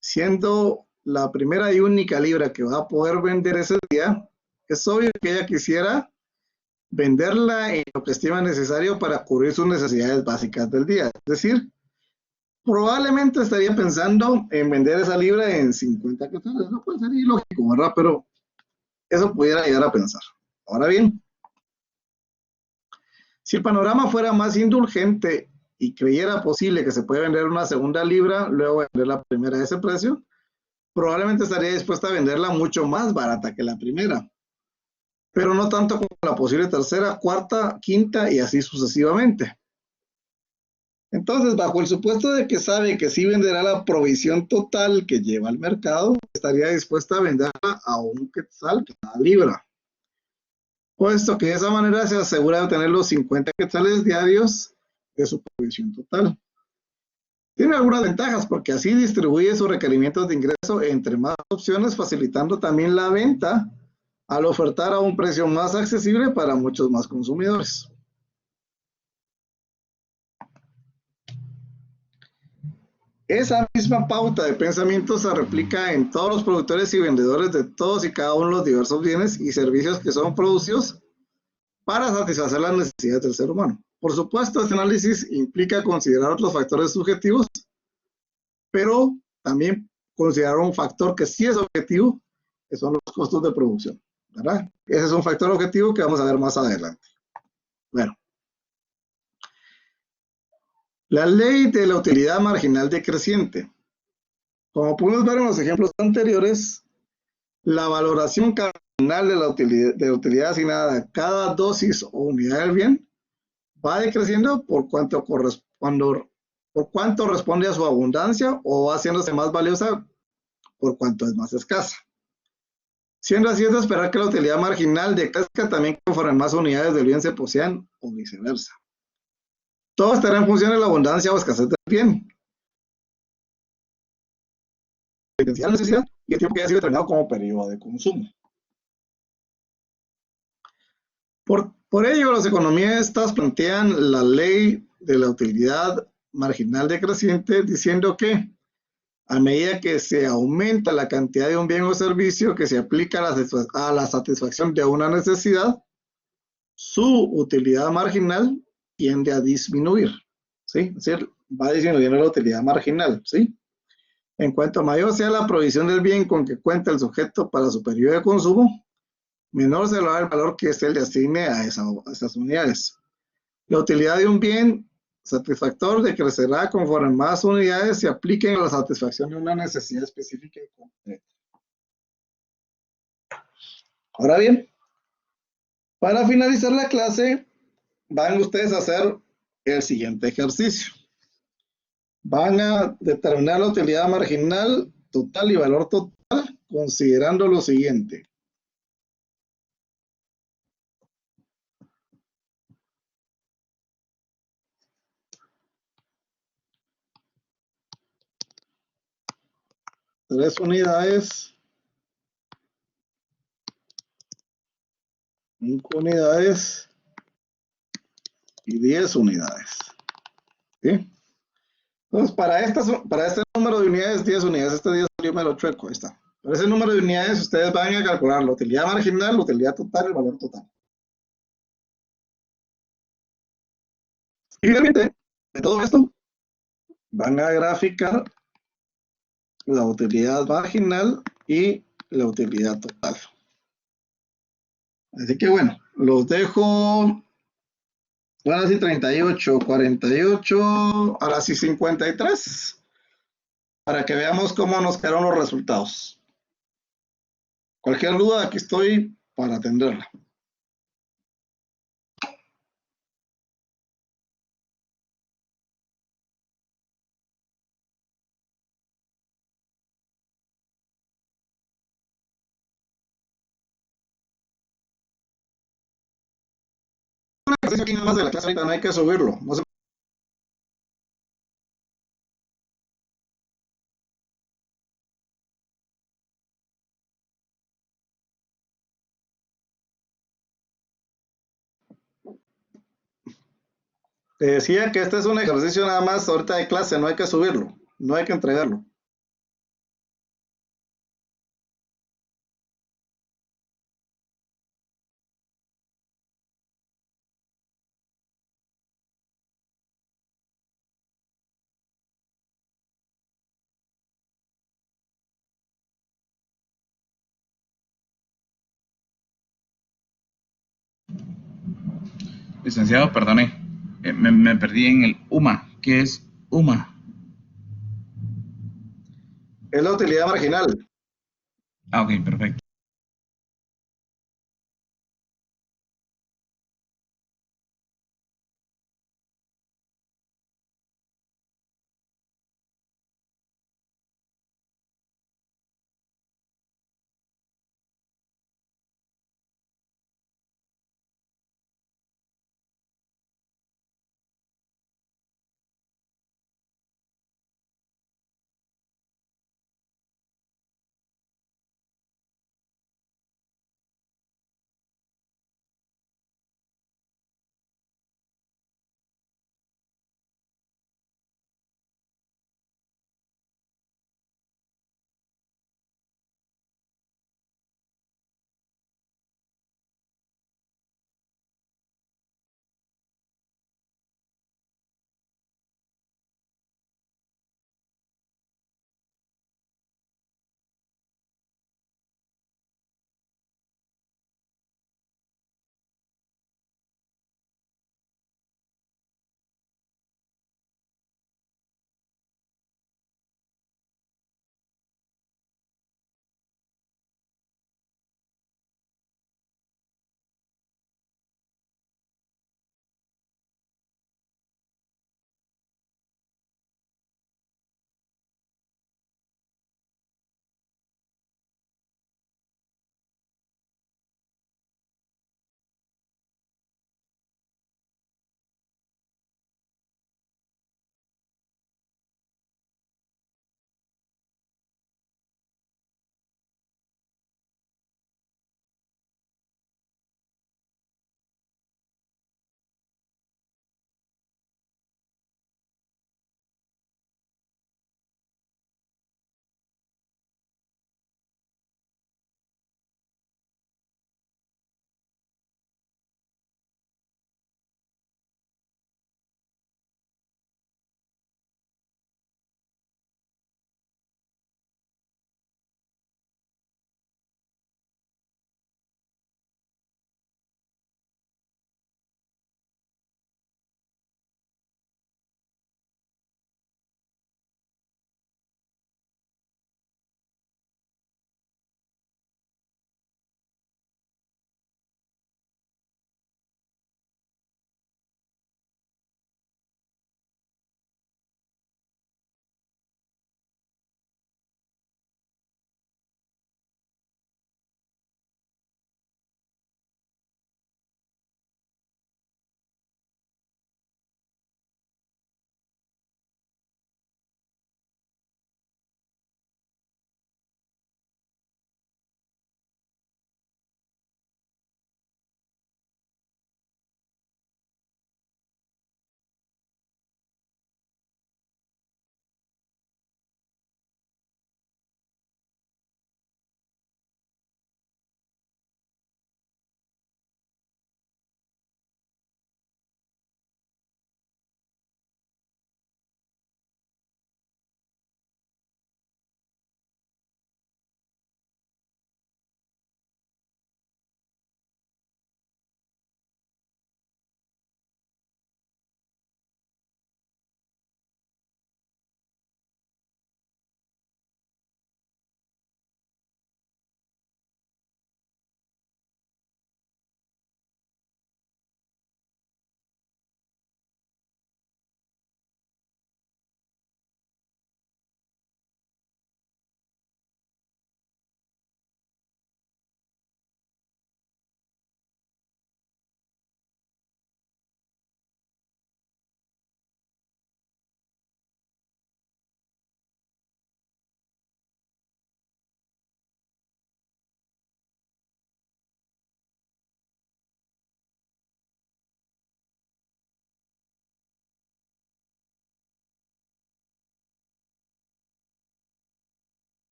siendo la primera y única libra que va a poder vender ese día, es obvio que ella quisiera venderla en lo que estima necesario para cubrir sus necesidades básicas del día. Es decir, probablemente estaría pensando en vender esa libra en 50 quetzales. No puede ser ilógico, ¿verdad? Pero eso pudiera llegar a pensar. Ahora bien, si el panorama fuera más indulgente y creyera posible que se puede vender una segunda libra, luego vender la primera a ese precio, probablemente estaría dispuesta a venderla mucho más barata que la primera, pero no tanto como la posible tercera, cuarta, quinta y así sucesivamente. Entonces, bajo el supuesto de que sabe que sí venderá la provisión total que lleva al mercado, estaría dispuesta a venderla a un quetzal cada libra, puesto que de esa manera se asegura de obtener los 50 quetzales diarios de su provisión total. Tiene algunas ventajas porque así distribuye sus requerimientos de ingreso entre más opciones, facilitando también la venta al ofertar a un precio más accesible para muchos más consumidores. Esa misma pauta de pensamiento se replica en todos los productores y vendedores de todos y cada uno de los diversos bienes y servicios que son producidos para satisfacer las necesidades del ser humano. Por supuesto, este análisis implica considerar otros factores subjetivos, pero también considerar un factor que sí es objetivo, que son los costos de producción, ¿verdad? Ese es un factor objetivo que vamos a ver más adelante. Bueno. La ley de la utilidad marginal decreciente. Como pudimos ver en los ejemplos anteriores, la valoración cardinal de la utilidad asignada a cada dosis o unidad del bien va decreciendo por cuanto responde a su abundancia o va haciéndose más valiosa por cuanto es más escasa. Siendo así, es de esperar que la utilidad marginal decrezca también conforme más unidades del bien se posean o viceversa. Todo estará en función de la abundancia o escasez del bien, la necesidad y el tiempo que haya sido determinado como periodo de consumo. Por ello, los economistas plantean la ley de la utilidad marginal decreciente diciendo que a medida que se aumenta la cantidad de un bien o servicio que se aplica a la satisfacción de una necesidad, su utilidad marginal tiende a disminuir, ¿sí? Es decir, va disminuyendo la utilidad marginal, ¿sí? En cuanto mayor sea la provisión del bien con que cuenta el sujeto para su periodo de consumo, menor será el valor que se le asigne a esas unidades. La utilidad de un bien satisfactor decrecerá conforme más unidades se apliquen a la satisfacción de una necesidad específica y concreta. Ahora bien, para finalizar la clase, van ustedes a hacer el siguiente ejercicio. Van a determinar la utilidad marginal, total y valor total, considerando lo siguiente. Tres unidades, 5 unidades y 10 unidades. ¿Sí? Entonces, para este número de unidades, 10 unidades, este 10 salió número chueco, ahí está. Para ese número de unidades, ustedes van a calcular la utilidad marginal, la utilidad total y el valor total. Y finalmente, de todo esto, van a graficar la utilidad marginal y la utilidad total. Así que bueno, los dejo. Ahora sí, 38, 48, ahora sí 53, para que veamos cómo nos quedaron los resultados. Cualquier duda, aquí estoy para atenderla. Un ejercicio aquí más de la clase ahorita, no hay que subirlo. No se... Te decía que este es un ejercicio nada más ahorita de clase, no hay que subirlo, no hay que entregarlo. Licenciado, perdone, me perdí en el UMA. ¿Qué es UMA? Es la utilidad marginal. Ah, ok, perfecto.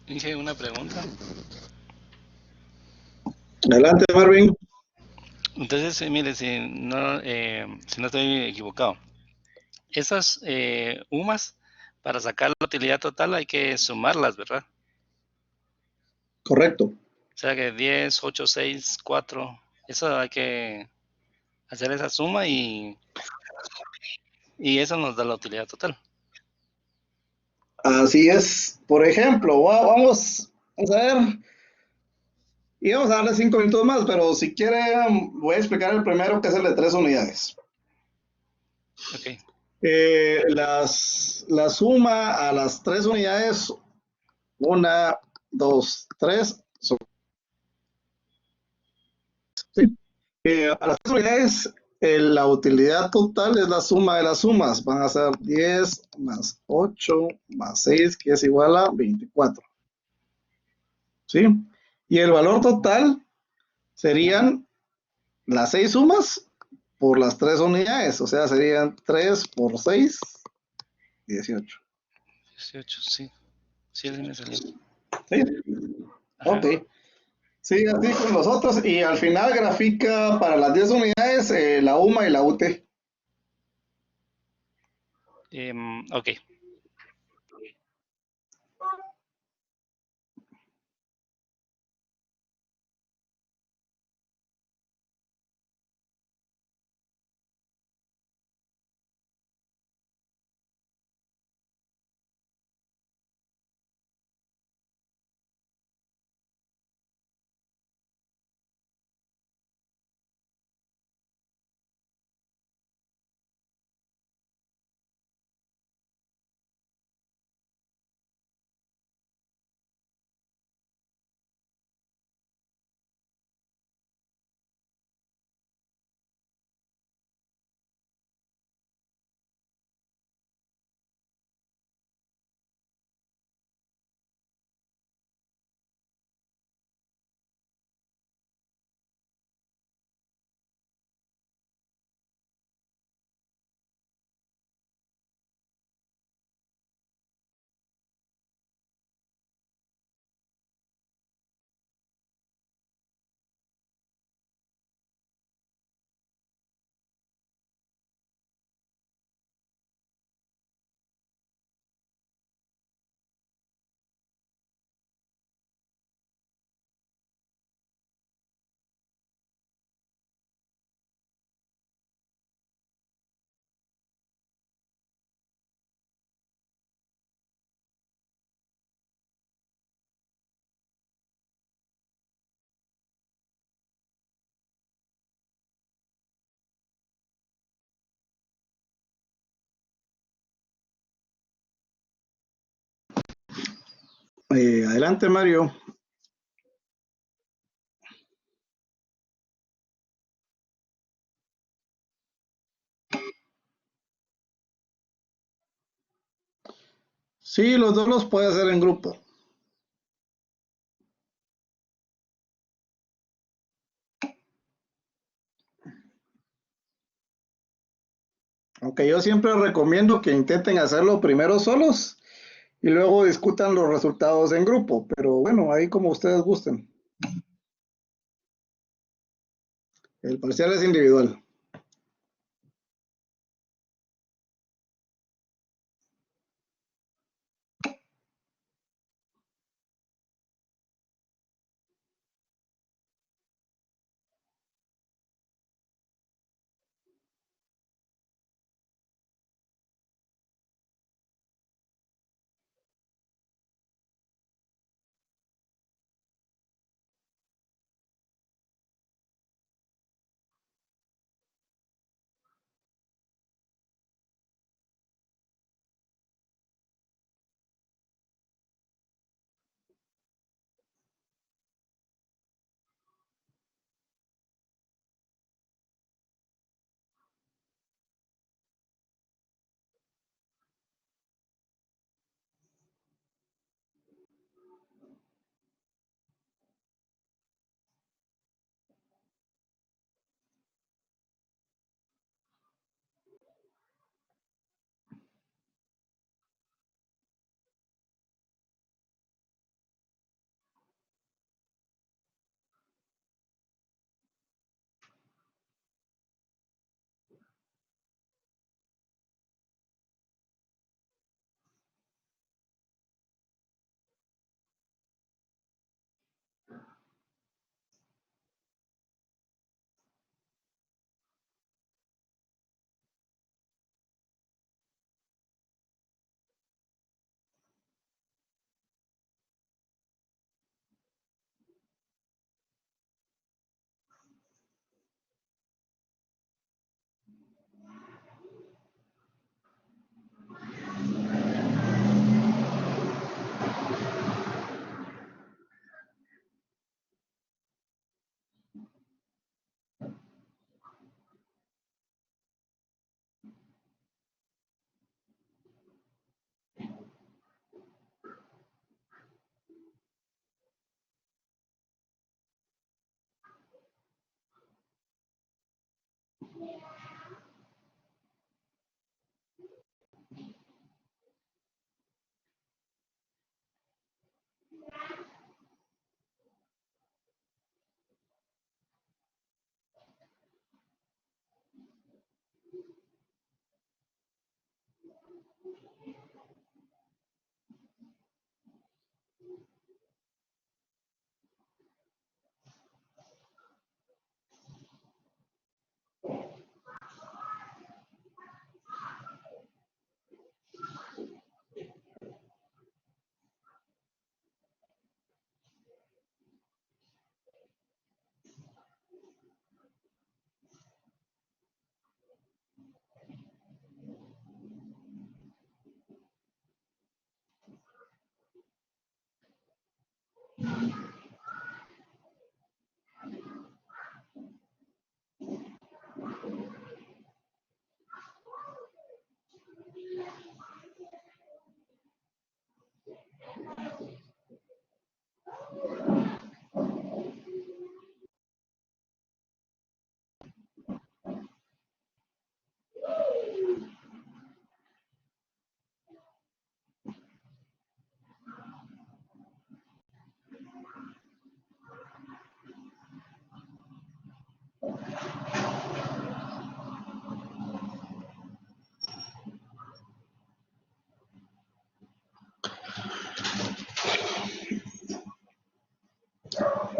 Dije una pregunta. Adelante, Marvin. Entonces, mire, si no estoy equivocado, esas UMAS, para sacar la utilidad total hay que sumarlas, ¿verdad? Correcto. O sea que 10, 8, 6, 4, eso hay que hacer esa suma y eso nos da la utilidad total. Así es. Por ejemplo, vamos a ver. Y vamos a darle 5 minutos más, pero si quieren, voy a explicar el primero, que es el de 3 unidades. Ok. La suma a las 3 unidades, 1, 2, 3. ¿Sí? A las 3 unidades, la utilidad total es la suma de las sumas. Van a ser 10 más 8 más 6, que es igual a 24. ¿Sí? Y el valor total serían las 6 sumas por las 3 unidades, o sea, serían 3 por 6, 18. 18, sí. Sí, así me salió. ¿Sí? Ajá. Ok. Sí, así con los otros. Y al final grafica para las 10 unidades la UMA y la UT. Ok. Adelante, Mario. Sí, los dos los puede hacer en grupo. Aunque yo siempre recomiendo que intenten hacerlo primero solos y luego discutan los resultados en grupo. Pero bueno, ahí como ustedes gusten. El parcial es individual.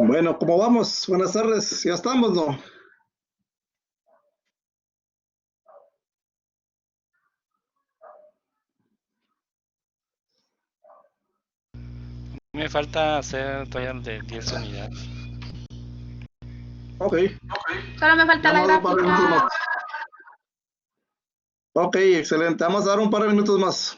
Bueno, ¿cómo vamos? Buenas tardes, ya estamos, ¿no? Me falta hacer todavía de 10 unidades. Ok. Solo me falta la Vamos a dar un par de minutos gráfica. más. Ok, excelente. Vamos a dar un par de minutos más.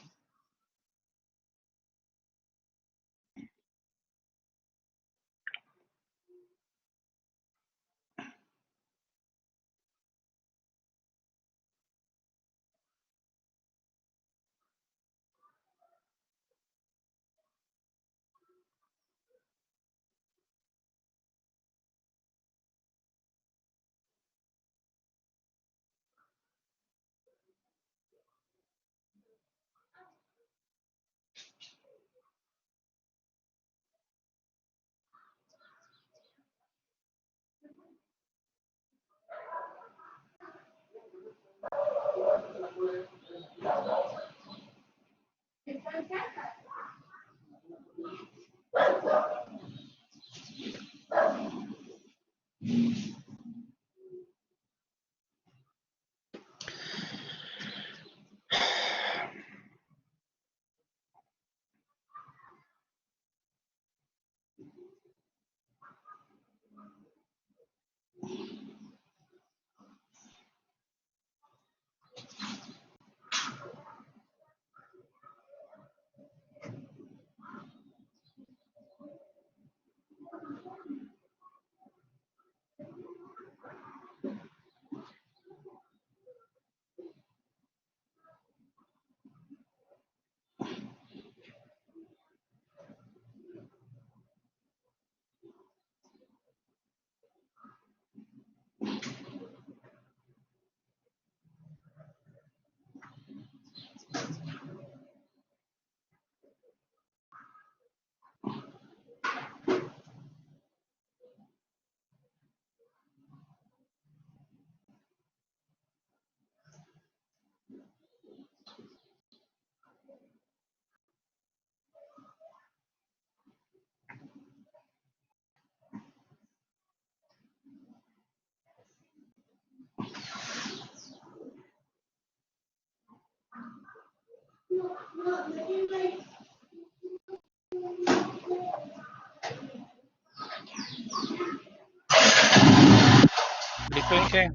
¿Listo, Inge?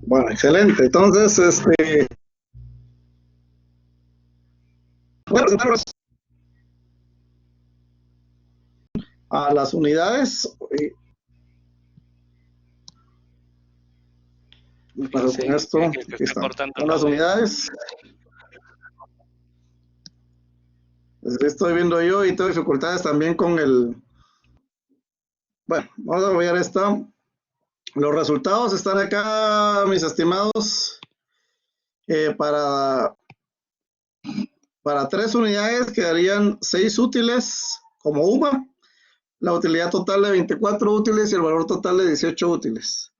Bueno, excelente. Entonces, voy a presentarlos a las unidades. Para Sí, con esto, que aquí está están. cortando Son el las audio. unidades. Estoy viendo yo y tengo dificultades también con el. Bueno, vamos a ver esta. Los resultados están acá, mis estimados. Para 3 unidades quedarían 6 útiles como UMA, la utilidad total de 24 útiles y el valor total de 18 útiles.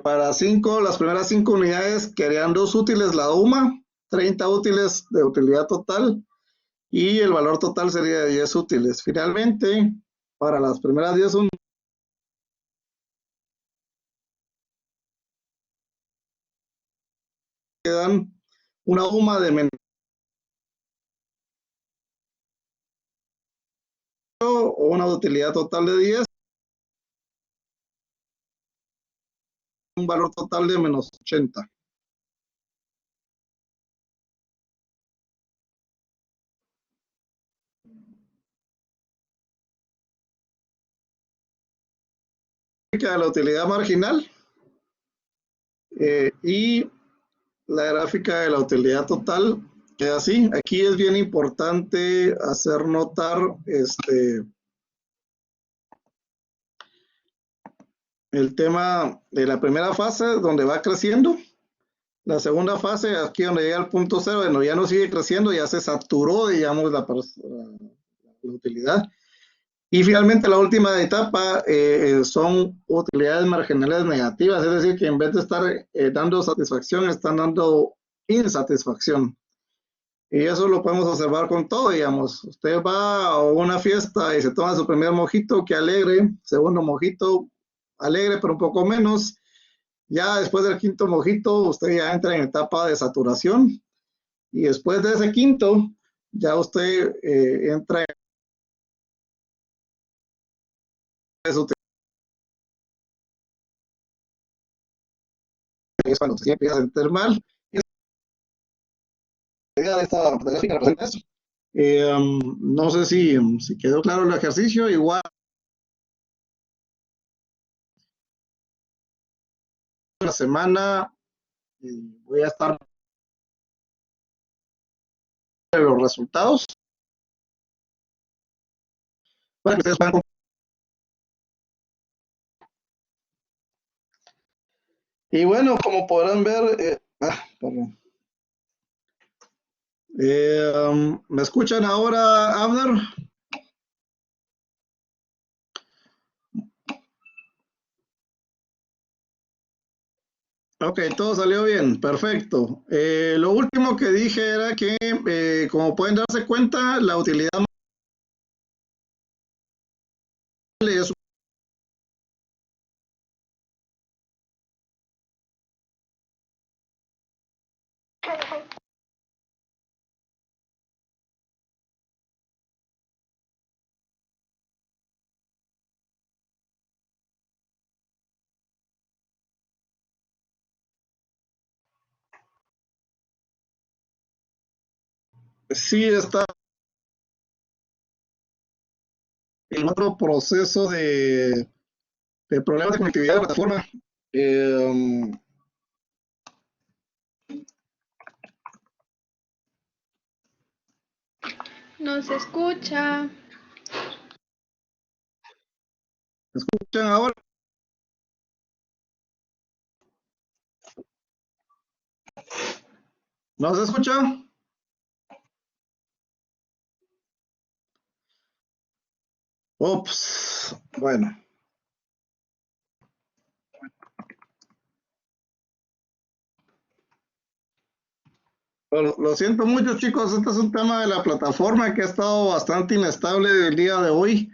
Para 5, las primeras 5 unidades quedarían 2 útiles la UMA, 30 útiles de utilidad total y el valor total sería de 10 útiles. Finalmente, para las primeras 10 unidades quedan una UMA de menos o una utilidad total de 10, un valor total de menos 80. De la utilidad marginal y la gráfica de la utilidad total queda así. Aquí es bien importante hacer notar el tema de la primera fase donde va creciendo. La segunda fase, aquí donde llega al punto cero, bueno, ya no sigue creciendo, ya se saturó, digamos, la utilidad. Y finalmente la última etapa son utilidades marginales negativas, es decir, que en vez de estar dando satisfacción, están dando insatisfacción. Y eso lo podemos observar con todo, digamos. Usted va a una fiesta y se toma su primer mojito, qué alegre. Segundo mojito, alegre, pero un poco menos. Ya después del quinto mojito, usted ya entra en etapa de saturación. Y después de ese quinto, ya usted entra en su es cuando se empieza a sentir mal. Y esta gráfica representa eso. No sé si quedó claro el ejercicio. Igual la semana voy a estar los resultados para que ustedes puedan. Y bueno, como podrán ver, perdón. ¿Me escuchan ahora, Abner? Ok, todo salió bien, perfecto. Lo último que dije era que, como pueden darse cuenta, la utilidad es sí está en otro proceso de problemas de conectividad de la plataforma. No se escucha. ¿Me escuchan ahora? ¿No se escucha? Ups, bueno. Lo siento mucho, chicos. Este es un tema de la plataforma que ha estado bastante inestable el día de hoy.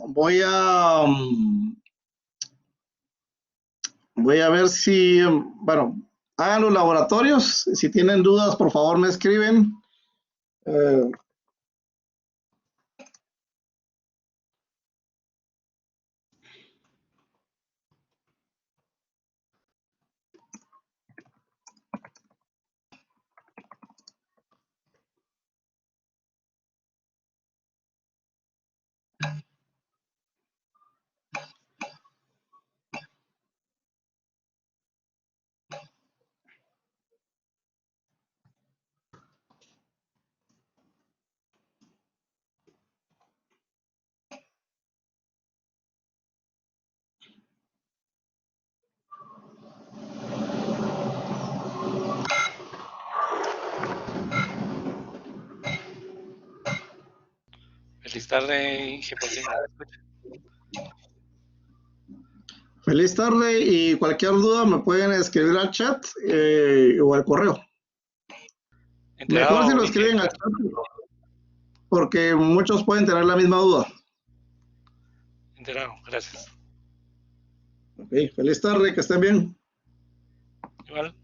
Voy a ver si, bueno, hagan los laboratorios. Si tienen dudas, por favor, me escriben. Feliz tarde, Inge, por fin me escucha. Feliz tarde y cualquier duda me pueden escribir al chat o al correo. Mejor si lo escriben al chat porque muchos pueden tener la misma duda. Enterado, gracias. Ok, feliz tarde, que estén bien. Igual.